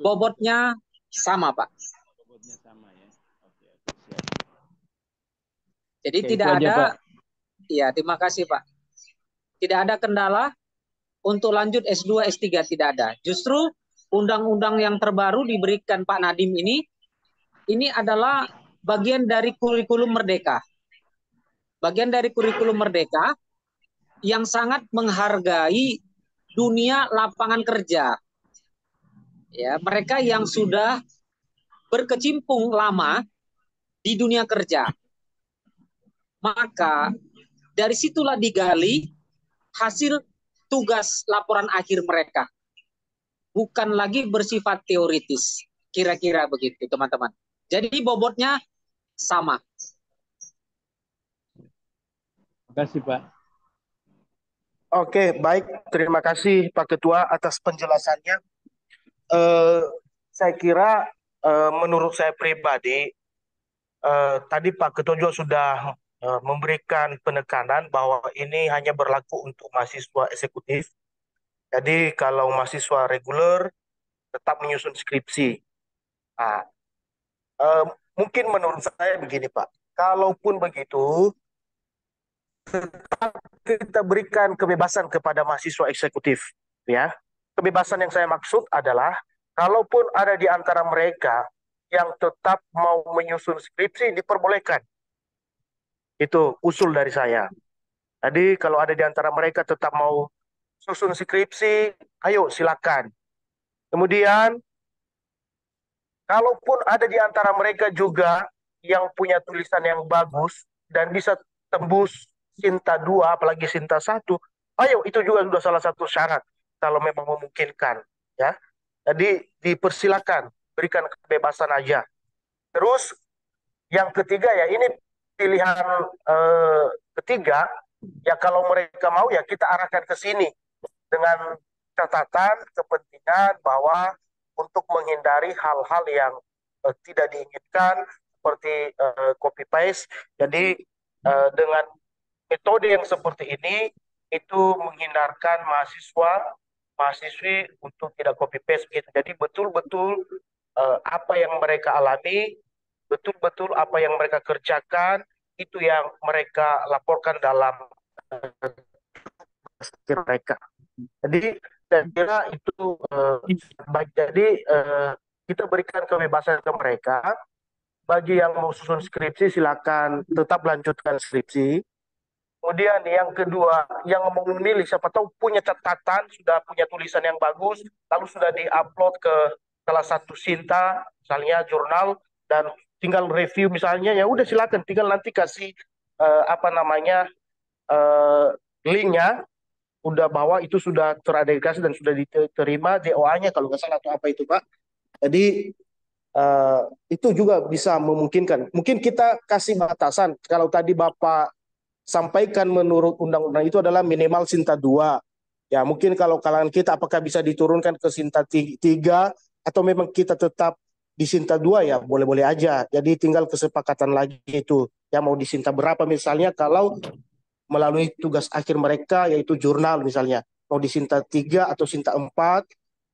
Bobotnya sama Pak. Bobotnya sama ya. Oke, siap. Jadi Oke, tidak aja, ada, Pak. Iya, terima kasih Pak. Tidak ada kendala untuk lanjut S2, S3, tidak ada. Justru undang-undang yang terbaru diberikan Pak Nadiem ini adalah bagian dari kurikulum Merdeka. Bagian dari kurikulum Merdeka yang sangat menghargai dunia lapangan kerja. Ya, mereka yang sudah berkecimpung lama di dunia kerja. Maka dari situlah digali hasil tugas laporan akhir mereka. Bukan lagi bersifat teoritis. Kira-kira begitu, teman-teman. Jadi bobotnya sama. Terima kasih, Pak. Oke, baik. Terima kasih Pak Ketua atas penjelasannya. Saya kira menurut saya pribadi tadi Pak Ketua juga sudah memberikan penekanan bahwa ini hanya berlaku untuk mahasiswa eksekutif. Jadi kalau mahasiswa reguler tetap menyusun skripsi. Nah, mungkin menurut saya begini Pak, kalaupun begitu kita berikan kebebasan kepada mahasiswa eksekutif, ya. Kebebasan yang saya maksud adalah kalaupun ada di antara mereka yang tetap mau menyusun skripsi diperbolehkan. Itu usul dari saya. Jadi kalau ada di antara mereka tetap mau susun skripsi, ayo silakan. Kemudian kalaupun ada di antara mereka juga yang punya tulisan yang bagus dan bisa tembus Sinta 2, apalagi Sinta 1, ayo itu juga sudah salah satu syarat kalau memang memungkinkan, ya. Jadi dipersilakan, berikan kebebasan aja. Terus yang ketiga ya ini pilihan ketiga, ya kalau mereka mau ya kita arahkan ke sini dengan catatan kepentingan bahwa untuk menghindari hal-hal yang tidak diinginkan seperti copy paste. Jadi dengan metode yang seperti ini itu menghindarkan mahasiswi untuk tidak copy paste gitu. Jadi betul-betul apa yang mereka alami, betul-betul apa yang mereka kerjakan, itu yang mereka laporkan dalam mereka. Jadi saya kira itu baik. Jadi kita berikan kebebasan ke mereka. Bagi yang mau susun skripsi, silakan tetap lanjutkan skripsi. Kemudian yang kedua, yang mau memilih, siapa tahu punya catatan, sudah punya tulisan yang bagus, lalu sudah diupload ke salah satu Sinta, misalnya jurnal, dan tinggal review misalnya, ya udah silakan, tinggal nanti kasih apa namanya linknya, udah bahwa itu sudah teradekasi dan sudah diterima DOA-nya kalau nggak salah atau apa itu Pak. Jadi itu juga bisa memungkinkan. Mungkin kita kasih batasan. Kalau tadi Bapak sampaikan menurut undang-undang itu adalah minimal Sinta 2. Ya mungkin kalau kalangan kita apakah bisa diturunkan ke Sinta 3 atau memang kita tetap di Sinta 2 ya boleh-boleh aja. Jadi tinggal kesepakatan lagi itu. Ya mau di Sinta berapa misalnya kalau melalui tugas akhir mereka yaitu jurnal misalnya. Mau di Sinta 3 atau Sinta 4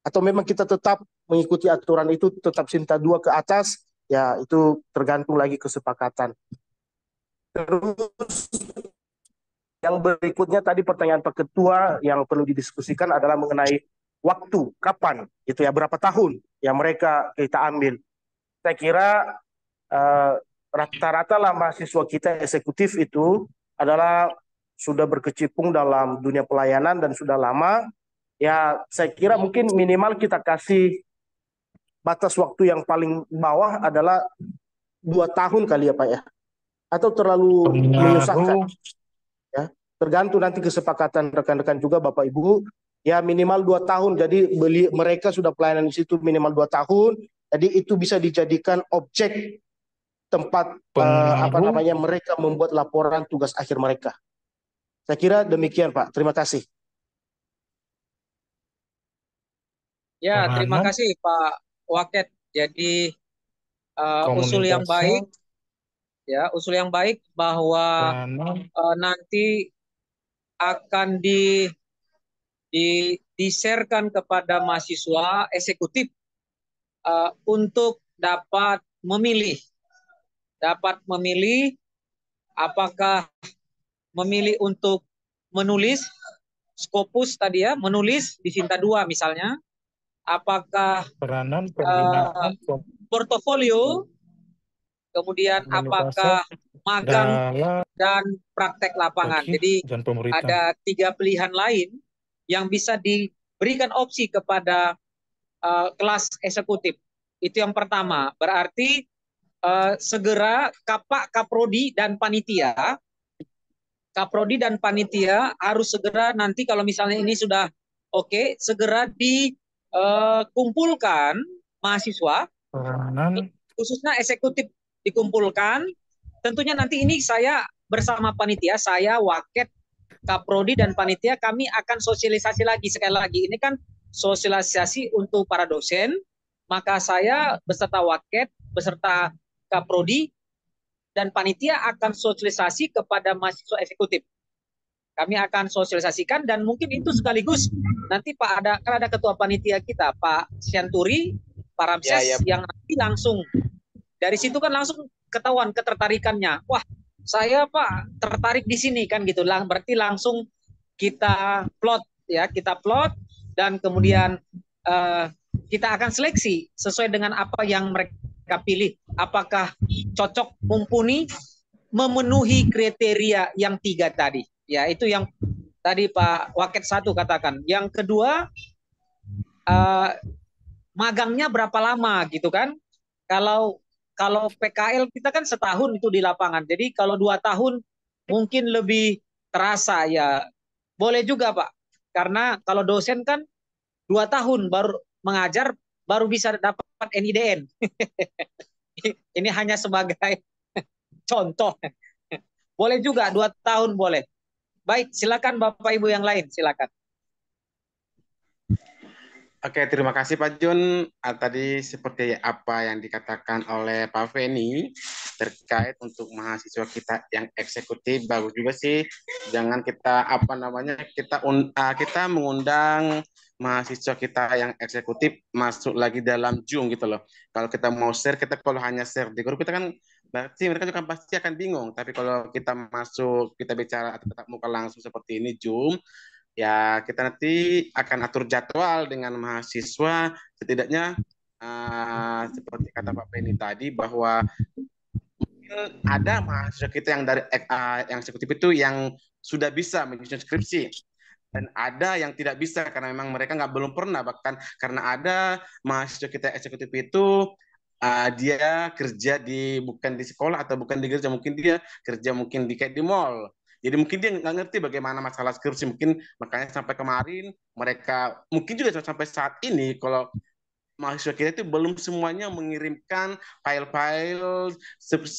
atau memang kita tetap mengikuti aturan itu tetap Sinta 2 ke atas, ya itu tergantung lagi kesepakatan. Terus yang berikutnya tadi pertanyaan Pak Ketua yang perlu didiskusikan adalah mengenai waktu, kapan, gitu ya, berapa tahun yang mereka kita ambil. Saya kira rata-rata lah mahasiswa kita eksekutif itu adalah sudah berkecimpung dalam dunia pelayanan dan sudah lama. Ya, saya kira mungkin minimal kita kasih batas waktu yang paling bawah adalah 2 tahun kali ya Pak ya. Atau terlalu menyusahkan. Ya, tergantung nanti kesepakatan rekan-rekan juga Bapak Ibu. Ya minimal 2 tahun. Jadi mereka sudah pelayanan di situ minimal 2 tahun. Jadi itu bisa dijadikan objek tempat apa namanya mereka membuat laporan tugas akhir mereka. Saya kira demikian Pak. Terima kasih. Ya, terima kasih Pak Waket. Jadi usul yang baik, ya, usul yang baik bahwa nanti akan di-share-kan kepada mahasiswa eksekutif untuk dapat memilih apakah memilih untuk menulis Scopus tadi ya, menulis di Sinta 2 misalnya, apakah portofolio, kemudian apakah magang dan praktek lapangan. Jadi ada 3 pilihan lain yang bisa diberikan opsi kepada kelas eksekutif. Itu yang pertama. Berarti segera Kapak, Kaprodi dan panitia harus segera nanti kalau misalnya ini sudah oke, segera dikumpulkan mahasiswa, khususnya eksekutif dikumpulkan. Tentunya nanti ini saya bersama panitia, saya Waket, Kaprodi dan panitia, kami akan sosialisasi lagi. Sekali lagi, ini kan sosialisasi untuk para dosen, maka saya beserta Waket, beserta Kaprodi dan panitia akan sosialisasi kepada mahasiswa eksekutif. Kami akan sosialisasikan dan mungkin itu sekaligus nanti Pak ada ketua panitia kita Pak Sianturi, Pak Ramses yang nanti langsung dari situ kan langsung ketahuan ketertarikannya. Wah, saya Pak tertarik di sini kan gitu. Berarti langsung kita plot dan kemudian kita akan seleksi sesuai dengan apa yang mereka pilih. Apakah cocok, mumpuni, memenuhi kriteria yang 3 tadi. Ya, itu yang tadi Pak Waket 1 katakan. Yang kedua, magangnya berapa lama gitu kan? Kalau PKL kita kan setahun itu di lapangan. Jadi kalau 2 tahun mungkin lebih terasa ya. Boleh juga Pak. Karena kalau dosen kan 2 tahun baru mengajar baru bisa dapat NIDN. Ini hanya sebagai contoh. Boleh juga 2 tahun boleh. Baik, silakan Bapak Ibu yang lain, silakan. Oke, terima kasih Pak Jun. Tadi seperti apa yang dikatakan oleh Pak Feni terkait untuk mahasiswa kita yang eksekutif, bagus juga sih. Jangan kita apa namanya kita mengundang mahasiswa kita yang eksekutif masuk lagi dalam Zoom gitu loh. Kalau kita mau share, kita kalau hanya share di grup kita kan berarti mereka juga pasti akan bingung. Tapi kalau kita masuk, kita bicara atau tetap muka langsung seperti ini Zoom, ya kita nanti akan atur jadwal dengan mahasiswa setidaknya seperti kata Pak Penny tadi bahwa ada mahasiswa kita yang dari yang eksekutif itu yang sudah bisa menyusun skripsi dan ada yang tidak bisa karena memang mereka nggak belum pernah, bahkan karena ada mahasiswa kita eksekutif itu dia kerja di bukan di sekolah atau bukan di gereja, mungkin dia kerja mungkin di kayak di mall. Jadi mungkin dia nggak ngerti bagaimana masalah skripsi, mungkin makanya sampai kemarin mereka mungkin juga sampai saat ini kalau mahasiswa kita itu belum semuanya mengirimkan file-file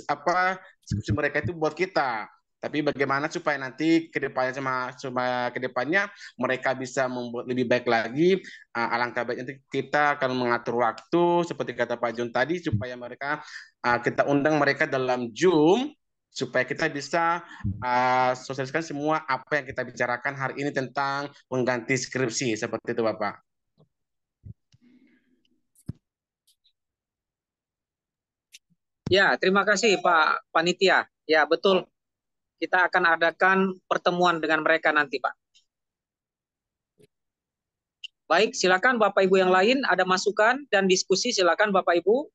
apa skripsi mereka itu buat kita. Tapi bagaimana supaya nanti kedepannya sama kedepannya mereka bisa membuat lebih baik lagi. Alangkah baiknya kita akan mengatur waktu seperti kata Pak Jun tadi supaya mereka kita undang mereka dalam Zoom supaya kita bisa sosialisasikan semua apa yang kita bicarakan hari ini tentang mengganti skripsi seperti itu Bapak. Ya, terima kasih Pak Panitia. Ya, betul. Kita akan adakan pertemuan dengan mereka nanti, Pak. Baik, silakan Bapak Ibu yang lain ada masukan dan diskusi, silakan Bapak Ibu.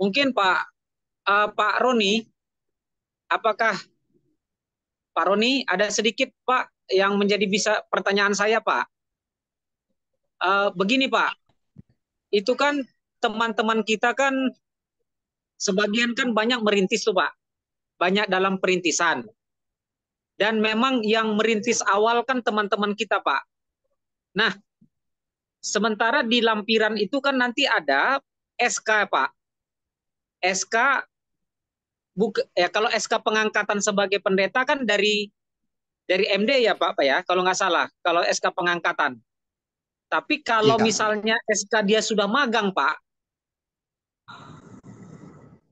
Mungkin Pak Roni, apakah Pak Roni ada sedikit Pak yang menjadi bisa pertanyaan saya Pak. Begini Pak, itu kan teman-teman kita kan sebagian kan banyak merintis tuh Pak, banyak dalam perintisan. Dan memang yang merintis awal kan teman-teman kita Pak. Nah, sementara di lampiran itu kan nanti ada SK Pak. SK kalau SK pengangkatan sebagai pendeta kan dari MD ya Pak ya, kalau nggak salah, kalau SK pengangkatan. Tapi kalau Iya. misalnya SK dia sudah magang Pak,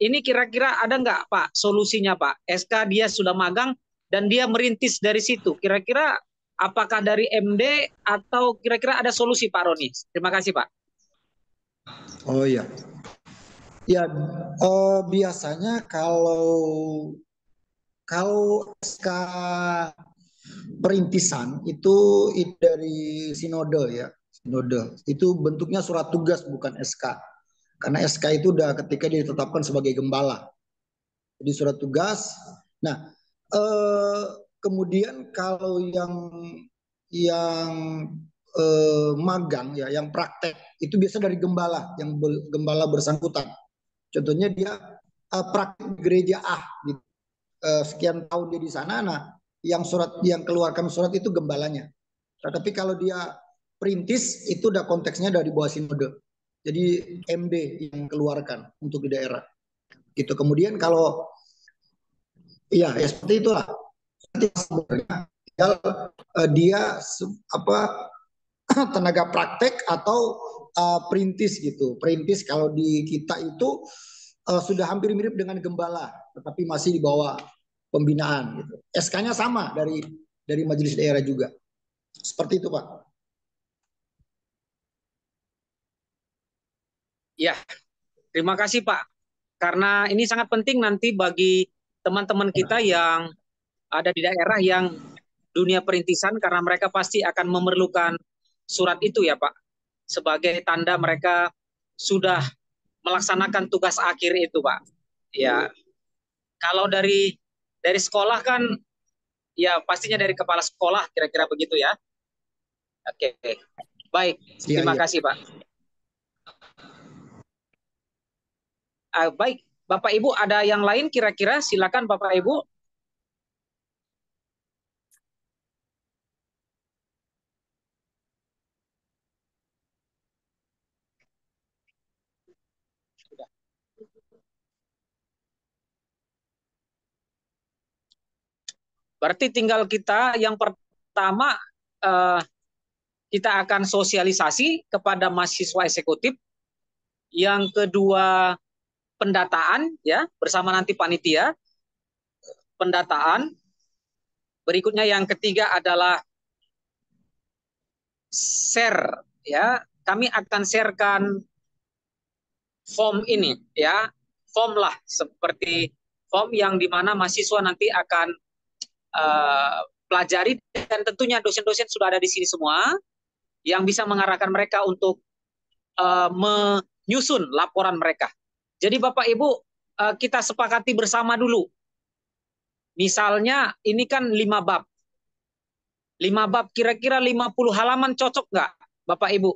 ini kira-kira ada nggak Pak solusinya Pak? SK dia sudah magang dan dia merintis dari situ. Kira-kira apakah dari MD atau kira-kira ada solusi Pak Roni? Terima kasih Pak. Oh iya. Ya, biasanya kalau SK perintisan itu dari sinode ya, sinode. Itu bentuknya surat tugas bukan SK. Karena SK itu udah ketika dia ditetapkan sebagai gembala. Jadi surat tugas. Nah, kemudian kalau yang magang ya, yang praktek itu biasa dari gembala, yang gembala bersangkutan. Contohnya dia praktek gereja A, gitu. Sekian tahun dia di sana, nah yang keluarkan surat itu gembalanya. Tapi kalau dia perintis itu udah konteksnya dari bawah sinode. Jadi MD yang keluarkan untuk di daerah. Gitu. Kemudian kalau ya seperti itulah. Dia apa tenaga praktek atau perintis gitu. Perintis kalau di kita itu sudah hampir mirip dengan gembala, tetapi masih di bawah pembinaan gitu. SK-nya sama dari majelis daerah juga. Seperti itu, Pak. Ya, terima kasih Pak. Karena ini sangat penting nanti bagi teman-teman kita yang ada di daerah yang dunia perintisan, karena mereka pasti akan memerlukan surat itu ya Pak, sebagai tanda mereka sudah melaksanakan tugas akhir itu Pak. Ya, kalau dari sekolah kan ya pastinya dari kepala sekolah, kira-kira begitu ya. Oke, baik, terima kasih Pak. Baik, Bapak Ibu ada yang lain kira-kira? Silakan Bapak Ibu. Berarti tinggal kita yang pertama kita akan sosialisasi kepada mahasiswa eksekutif, yang kedua pendataan ya bersama nanti panitia pendataan. Berikutnya yang ketiga adalah share ya. Kami akan sharekan form ini ya. Form lah seperti form yang dimana mahasiswa nanti akan pelajari, dan tentunya dosen-dosen sudah ada di sini semua yang bisa mengarahkan mereka untuk menyusun laporan mereka. Jadi Bapak Ibu kita sepakati bersama dulu. Misalnya ini kan 5 bab. 5 bab kira-kira 50 halaman cocok nggak Bapak Ibu?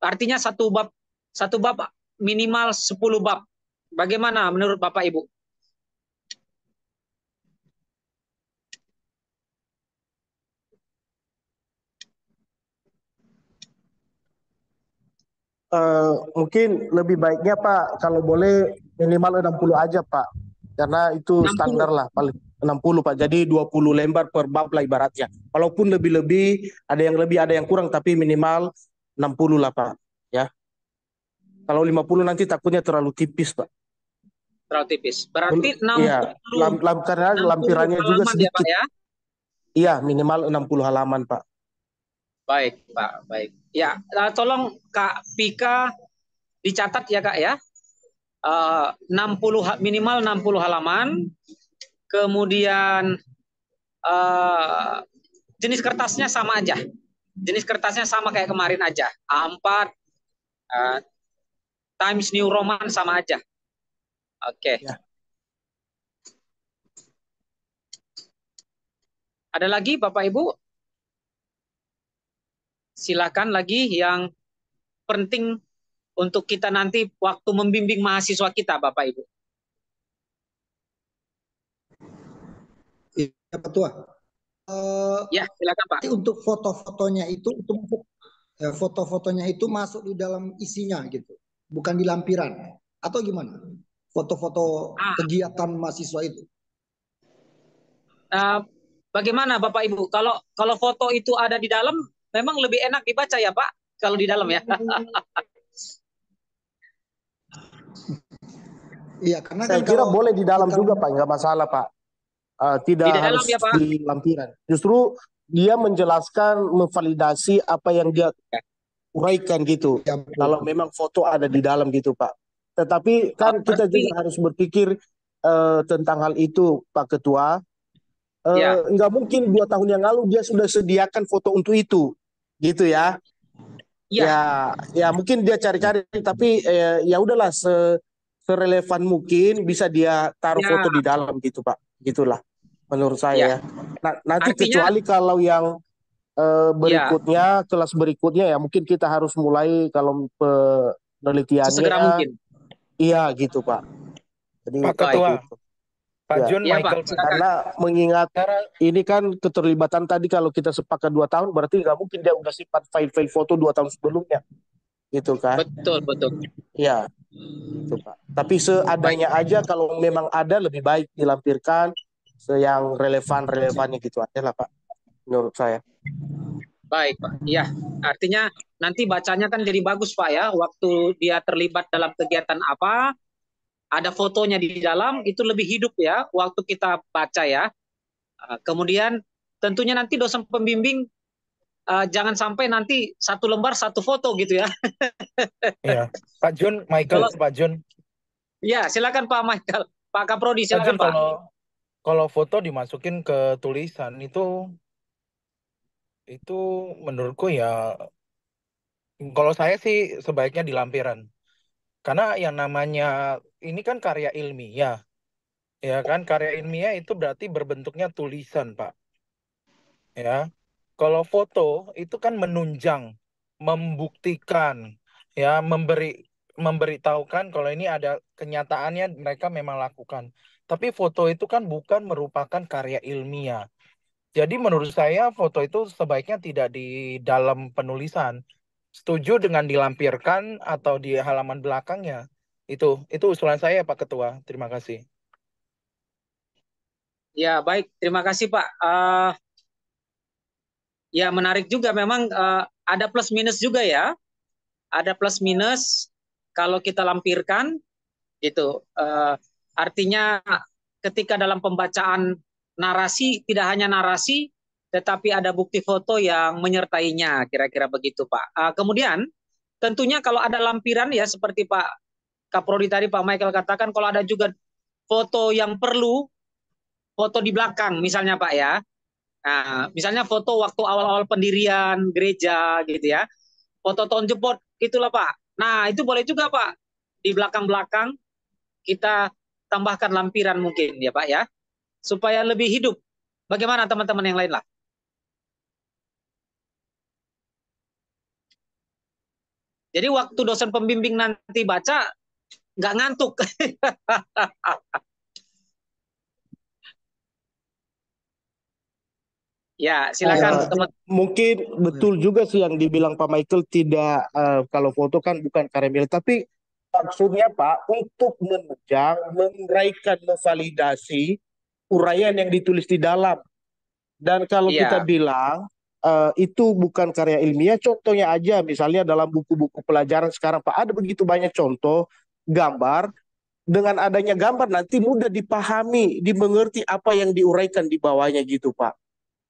Artinya satu bab minimal 10 bab. Bagaimana menurut Bapak Ibu? Mungkin lebih baiknya Pak kalau boleh minimal 60 aja Pak. Karena itu 60. standar lah paling 60 Pak. Jadi 20 lembar per bab lah ibaratnya. Walaupun lebih-lebih, ada yang lebih ada yang kurang, tapi minimal 60 lah Pak. Ya. Kalau 50 nanti takutnya terlalu tipis Pak. Terlalu tipis. Berarti 60. Iya, karena 60 lampirannya juga halaman ya sedikit. Pak ya? Iya, minimal 60 halaman Pak. Baik Pak, baik. Ya, tolong Kak Pika dicatat ya Kak ya. 60 minimal 60 halaman. Kemudian jenis kertasnya sama aja. Jenis kertasnya sama kayak kemarin aja. A4 Times New Roman sama aja. Oke. Ya. Ada lagi Bapak Ibu? Silakan lagi yang penting untuk kita nanti waktu membimbing mahasiswa kita, Bapak Ibu. Iya, Ketua. Ya, silakan Pak. Untuk foto-fotonya itu masuk, foto-fotonya itu masuk di dalam isinya gitu, bukan di lampiran atau gimana? Foto-foto kegiatan mahasiswa itu. Bagaimana Bapak Ibu? Kalau foto itu ada di dalam, memang lebih enak dibaca ya Pak, kalau di dalam ya. Iya, karena saya kan kira kalau boleh di dalam kita juga Pak, nggak masalah Pak. Tidak di dalam harus ya Pak. di lampiran. Justru dia menjelaskan, memvalidasi apa yang dia uraikan gitu. ya, Kalau memang foto ada di dalam gitu Pak. Tetapi kan kita berarti, juga harus berpikir tentang hal itu Pak Ketua. ya. Nggak mungkin 2 tahun yang lalu dia sudah sediakan foto untuk itu, gitu ya. Ya mungkin dia cari-cari, tapi ya udahlah serelevan mungkin bisa dia taruh foto di dalam gitu Pak, gitulah menurut saya ya. Nanti artinya, kecuali kalau yang berikutnya kelas berikutnya ya mungkin kita harus mulai kalau penelitiannya sesegera mungkin. Iya gitu Pak. Jadi Pak Ketua, gitu. Pak Jun, ya, Michael, Pak, karena mengingat ini kan keterlibatan tadi kalau kita sepakat 2 tahun berarti nggak mungkin dia udah simpan file-file foto 2 tahun sebelumnya, gitu kan? Betul. Iya, gitu Pak. Tapi seadanya aja kalau memang ada lebih baik dilampirkan yang relevannya gitu aja lah Pak, menurut saya. Baik Pak. Iya, artinya nanti bacanya kan jadi bagus Pak ya. Waktu dia terlibat dalam kegiatan apa, ada fotonya di dalam, itu lebih hidup ya waktu kita baca ya. Kemudian tentunya nanti dosen pembimbing jangan sampai nanti 1 lembar 1 foto gitu ya. Iya, Pak Jun, Michael, Pak Jun. Ya, silakan Pak Michael. Pak Kaprodi, silakan Pak. Kalau foto dimasukin ke tulisan itu menurutku ya, kalau saya sih sebaiknya di lampiran. Karena yang namanya ini kan karya ilmiah, ya kan, karya ilmiah itu berarti berbentuknya tulisan Pak. Ya, kalau foto itu kan menunjang, membuktikan, ya, memberi memberitahukan kalau ini ada kenyataannya mereka memang lakukan. Tapi foto itu kan bukan merupakan karya ilmiah. Jadi menurut saya foto itu sebaiknya tidak di dalam penulisan. Setuju dengan dilampirkan atau di halaman belakangnya. Itu usulan saya Pak Ketua. Terima kasih. Ya, baik. Terima kasih, Pak. Ya, menarik juga. Memang ada plus minus juga ya. Ada plus minus kalau kita lampirkan, gitu. Artinya ketika dalam pembacaan narasi, tidak hanya narasi, tetapi ada bukti foto yang menyertainya. Kira-kira begitu, Pak. Kemudian, tentunya kalau ada lampiran ya, seperti Pak Kaprodi tadi, Pak Michael katakan, kalau ada juga foto yang perlu, foto di belakang misalnya Pak ya. Nah, misalnya foto waktu awal-awal pendirian gereja gitu ya. Foto tahun jebot itulah Pak. Nah, itu boleh juga Pak. Di belakang-belakang kita tambahkan lampiran mungkin ya Pak ya. Supaya lebih hidup. Bagaimana teman-teman yang lain lah? Jadi waktu dosen pembimbing nanti baca, nggak ngantuk. Ya, silakan teman. Mungkin betul juga sih yang dibilang Pak Michael, tidak kalau foto kan bukan karya milik, tapi maksudnya Pak untuk menunjang, menguraikan, memvalidasi uraian yang ditulis di dalam. Dan kalau kita Iya, bilang itu bukan karya ilmiah, contohnya aja misalnya dalam buku-buku pelajaran sekarang Pak ada begitu banyak contoh gambar, dengan adanya gambar nanti mudah dipahami, dimengerti apa yang diuraikan di bawahnya gitu Pak.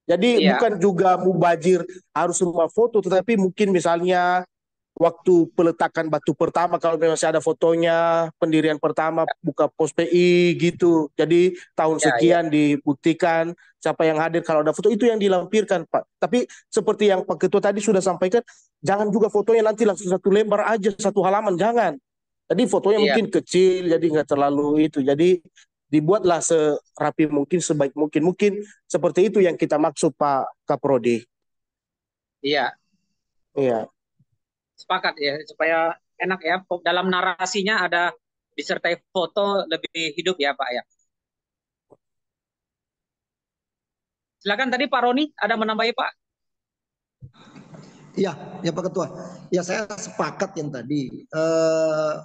Jadi iya, bukan juga mubazir harus semua foto, tetapi mungkin misalnya waktu peletakan batu pertama kalau memang masih ada fotonya, pendirian pertama buka pos PI gitu. Jadi tahun iya, iya, sekian dibuktikan siapa yang hadir, kalau ada foto itu yang dilampirkan Pak. Tapi seperti yang Pak Ketua tadi sudah sampaikan, jangan juga fotonya nanti langsung satu lembar aja, satu halaman, jangan. Jadi fotonya iya, mungkin kecil, jadi nggak terlalu itu. Jadi dibuatlah serapi mungkin, sebaik mungkin. Mungkin seperti itu yang kita maksud Pak Kaprodi. iya. Iya. Sepakat ya, supaya enak ya. Dalam narasinya ada disertai foto lebih hidup ya Pak ya. Silakan tadi Pak Roni ada menambahi Pak. Iya, ya Pak Ketua. Ya saya sepakat yang tadi.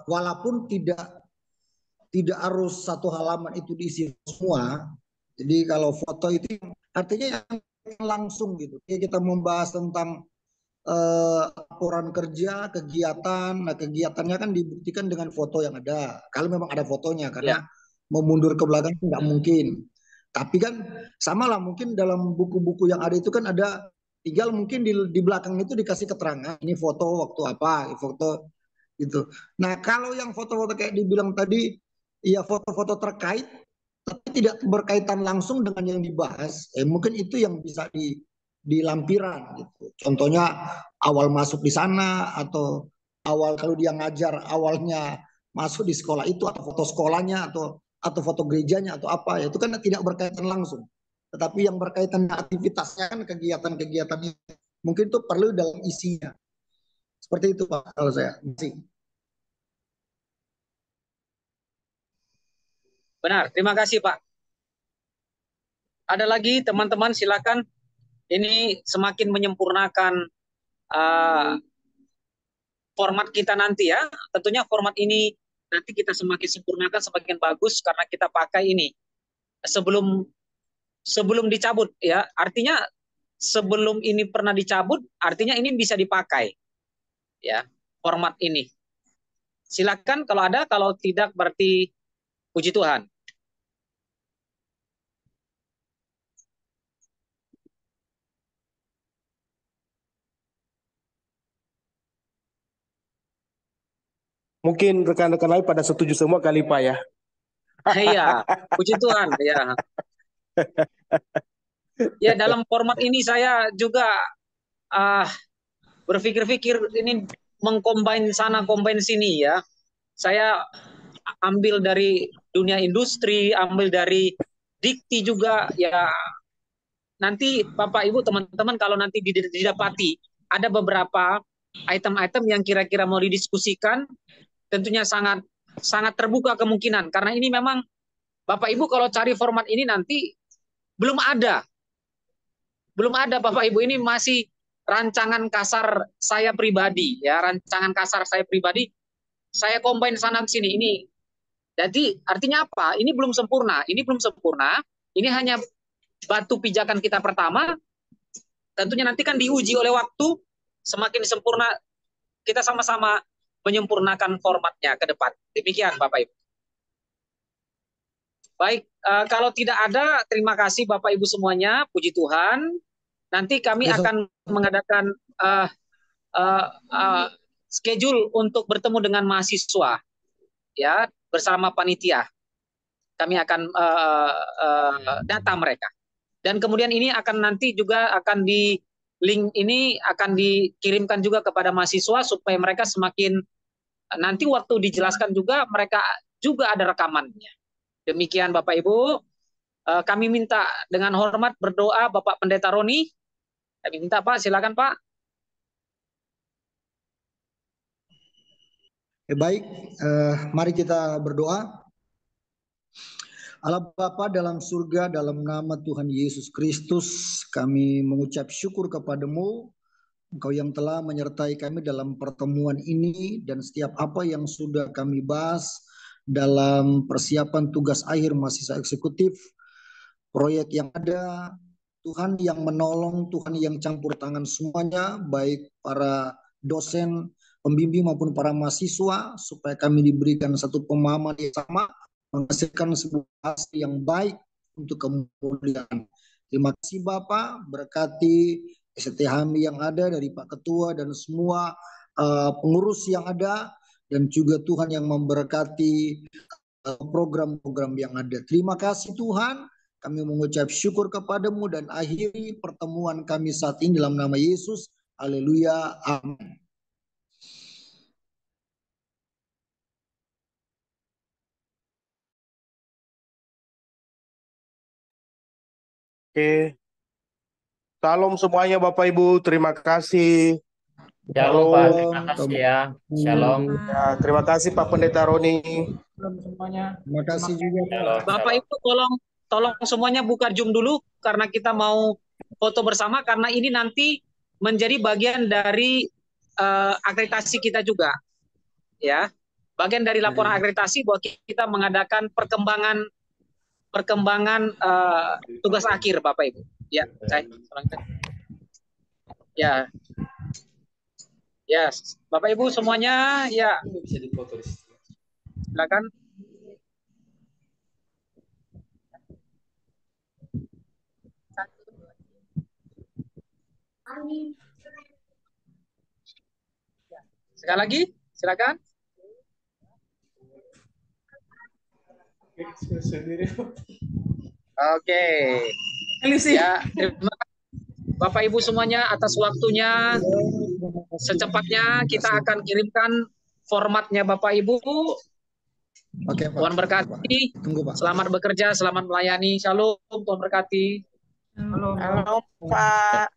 Walaupun tidak harus satu halaman itu diisi semua. Jadi kalau foto itu artinya yang langsung gitu. Jadi kita membahas tentang laporan kerja, kegiatan. Nah, kegiatannya kan dibuktikan dengan foto yang ada. Kalau memang ada fotonya, Ya, karena memundur ke belakang nggak mungkin. Tapi kan sama lah, mungkin dalam buku-buku yang ada itu kan ada, tinggal mungkin di belakang itu dikasih keterangan ini foto waktu apa, foto gitu. Nah, kalau yang foto-foto kayak dibilang tadi, ya foto-foto terkait tapi tidak berkaitan langsung dengan yang dibahas, mungkin itu yang bisa di lampiran gitu. Contohnya awal masuk di sana, atau awal kalau dia ngajar awalnya masuk di sekolah itu, atau foto sekolahnya, atau foto gerejanya, atau apa ya, itu kan tidak berkaitan langsung. Tetapi yang berkaitan dengan aktivitasnya kan, kegiatan-kegiatannya mungkin itu perlu dalam isinya. Seperti itu Pak kalau saya. benar. Terima kasih Pak. Ada lagi teman-teman silakan. Ini semakin menyempurnakan format kita nanti ya. Tentunya format ini nanti kita semakin sempurnakan, semakin bagus karena kita pakai ini sebelum sebelum dicabut ya. Artinya sebelum ini pernah dicabut, artinya ini bisa dipakai ya format ini. Silakan kalau ada, kalau tidak berarti puji Tuhan. Mungkin rekan-rekan lain pada setuju semua kali Pak ya. Iya, puji Tuhan ya. Ya dalam format ini saya juga berpikir-pikir ini mengcombine sana, combine sini ya. Saya ambil dari dunia industri, ambil dari dikti juga ya. Nanti Bapak Ibu teman-teman kalau nanti didapati ada beberapa item-item yang kira-kira mau didiskusikan, tentunya sangat terbuka kemungkinan, karena ini memang Bapak Ibu kalau cari format ini nanti belum ada Bapak Ibu, ini masih rancangan kasar saya pribadi ya, saya combine sana sini ini. Jadi artinya apa? Ini belum sempurna. Ini hanya batu pijakan kita pertama. Tentunya nanti kan diuji oleh waktu, semakin sempurna kita sama-sama menyempurnakan formatnya ke depan. Demikian Bapak Ibu. Baik, kalau tidak ada, terima kasih Bapak Ibu semuanya, puji Tuhan. Nanti kami akan mengadakan schedule untuk bertemu dengan mahasiswa, ya, bersama panitia. Kami akan data mereka. Dan kemudian ini akan nanti juga akan di link ini akan dikirimkan juga kepada mahasiswa supaya mereka semakin nanti waktu dijelaskan juga mereka juga ada rekamannya. Demikian Bapak Ibu. Kami minta dengan hormat berdoa Bapak Pendeta Roni. Kami minta Pak, silakan Pak. Baik, mari kita berdoa. Allah Bapa dalam surga, dalam nama Tuhan Yesus Kristus, kami mengucap syukur kepadamu, Engkau yang telah menyertai kami dalam pertemuan ini dan setiap apa yang sudah kami bahas dalam persiapan tugas akhir mahasiswa eksekutif, proyek yang ada, Tuhan yang menolong, Tuhan yang campur tangan semuanya, baik para dosen, pembimbing maupun para mahasiswa, supaya kami diberikan satu pemahaman yang sama, menghasilkan sebuah hasil yang baik untuk kemudian. Terima kasih Bapak, berkati STHMI yang ada dari Pak Ketua dan semua pengurus yang ada, dan juga Tuhan yang memberkati program-program yang ada. Terima kasih Tuhan, kami mengucap syukur kepadamu dan akhiri pertemuan kami saat ini dalam nama Yesus. Haleluya, amin. Oke. Salam semuanya Bapak Ibu, terima kasih. Shalom Pak, terima kasih ya. Shalom. Ya, terima kasih Pak Pendeta Roni. Semuanya. Terima kasih juga Shalom. Bapak Ibu tolong semuanya buka Zoom dulu karena kita mau foto bersama, karena ini nanti menjadi bagian dari akreditasi kita juga. Ya. Bagian dari laporan akreditasi bahwa kita mengadakan perkembangan tugas akhir Bapak Ibu. Ya, ya. Ya, Bapak Ibu semuanya ya. Silakan. Sekali lagi, silakan. Oke. Ya, terima kasih Bapak Ibu semuanya atas waktunya. Secepatnya kita akan kirimkan formatnya Bapak Ibu. Oke, Pak. Tuhan berkati. Tunggu, Pak. Selamat bekerja, selamat melayani. Shalom, Tuhan berkati. Shalom. Halo Pak.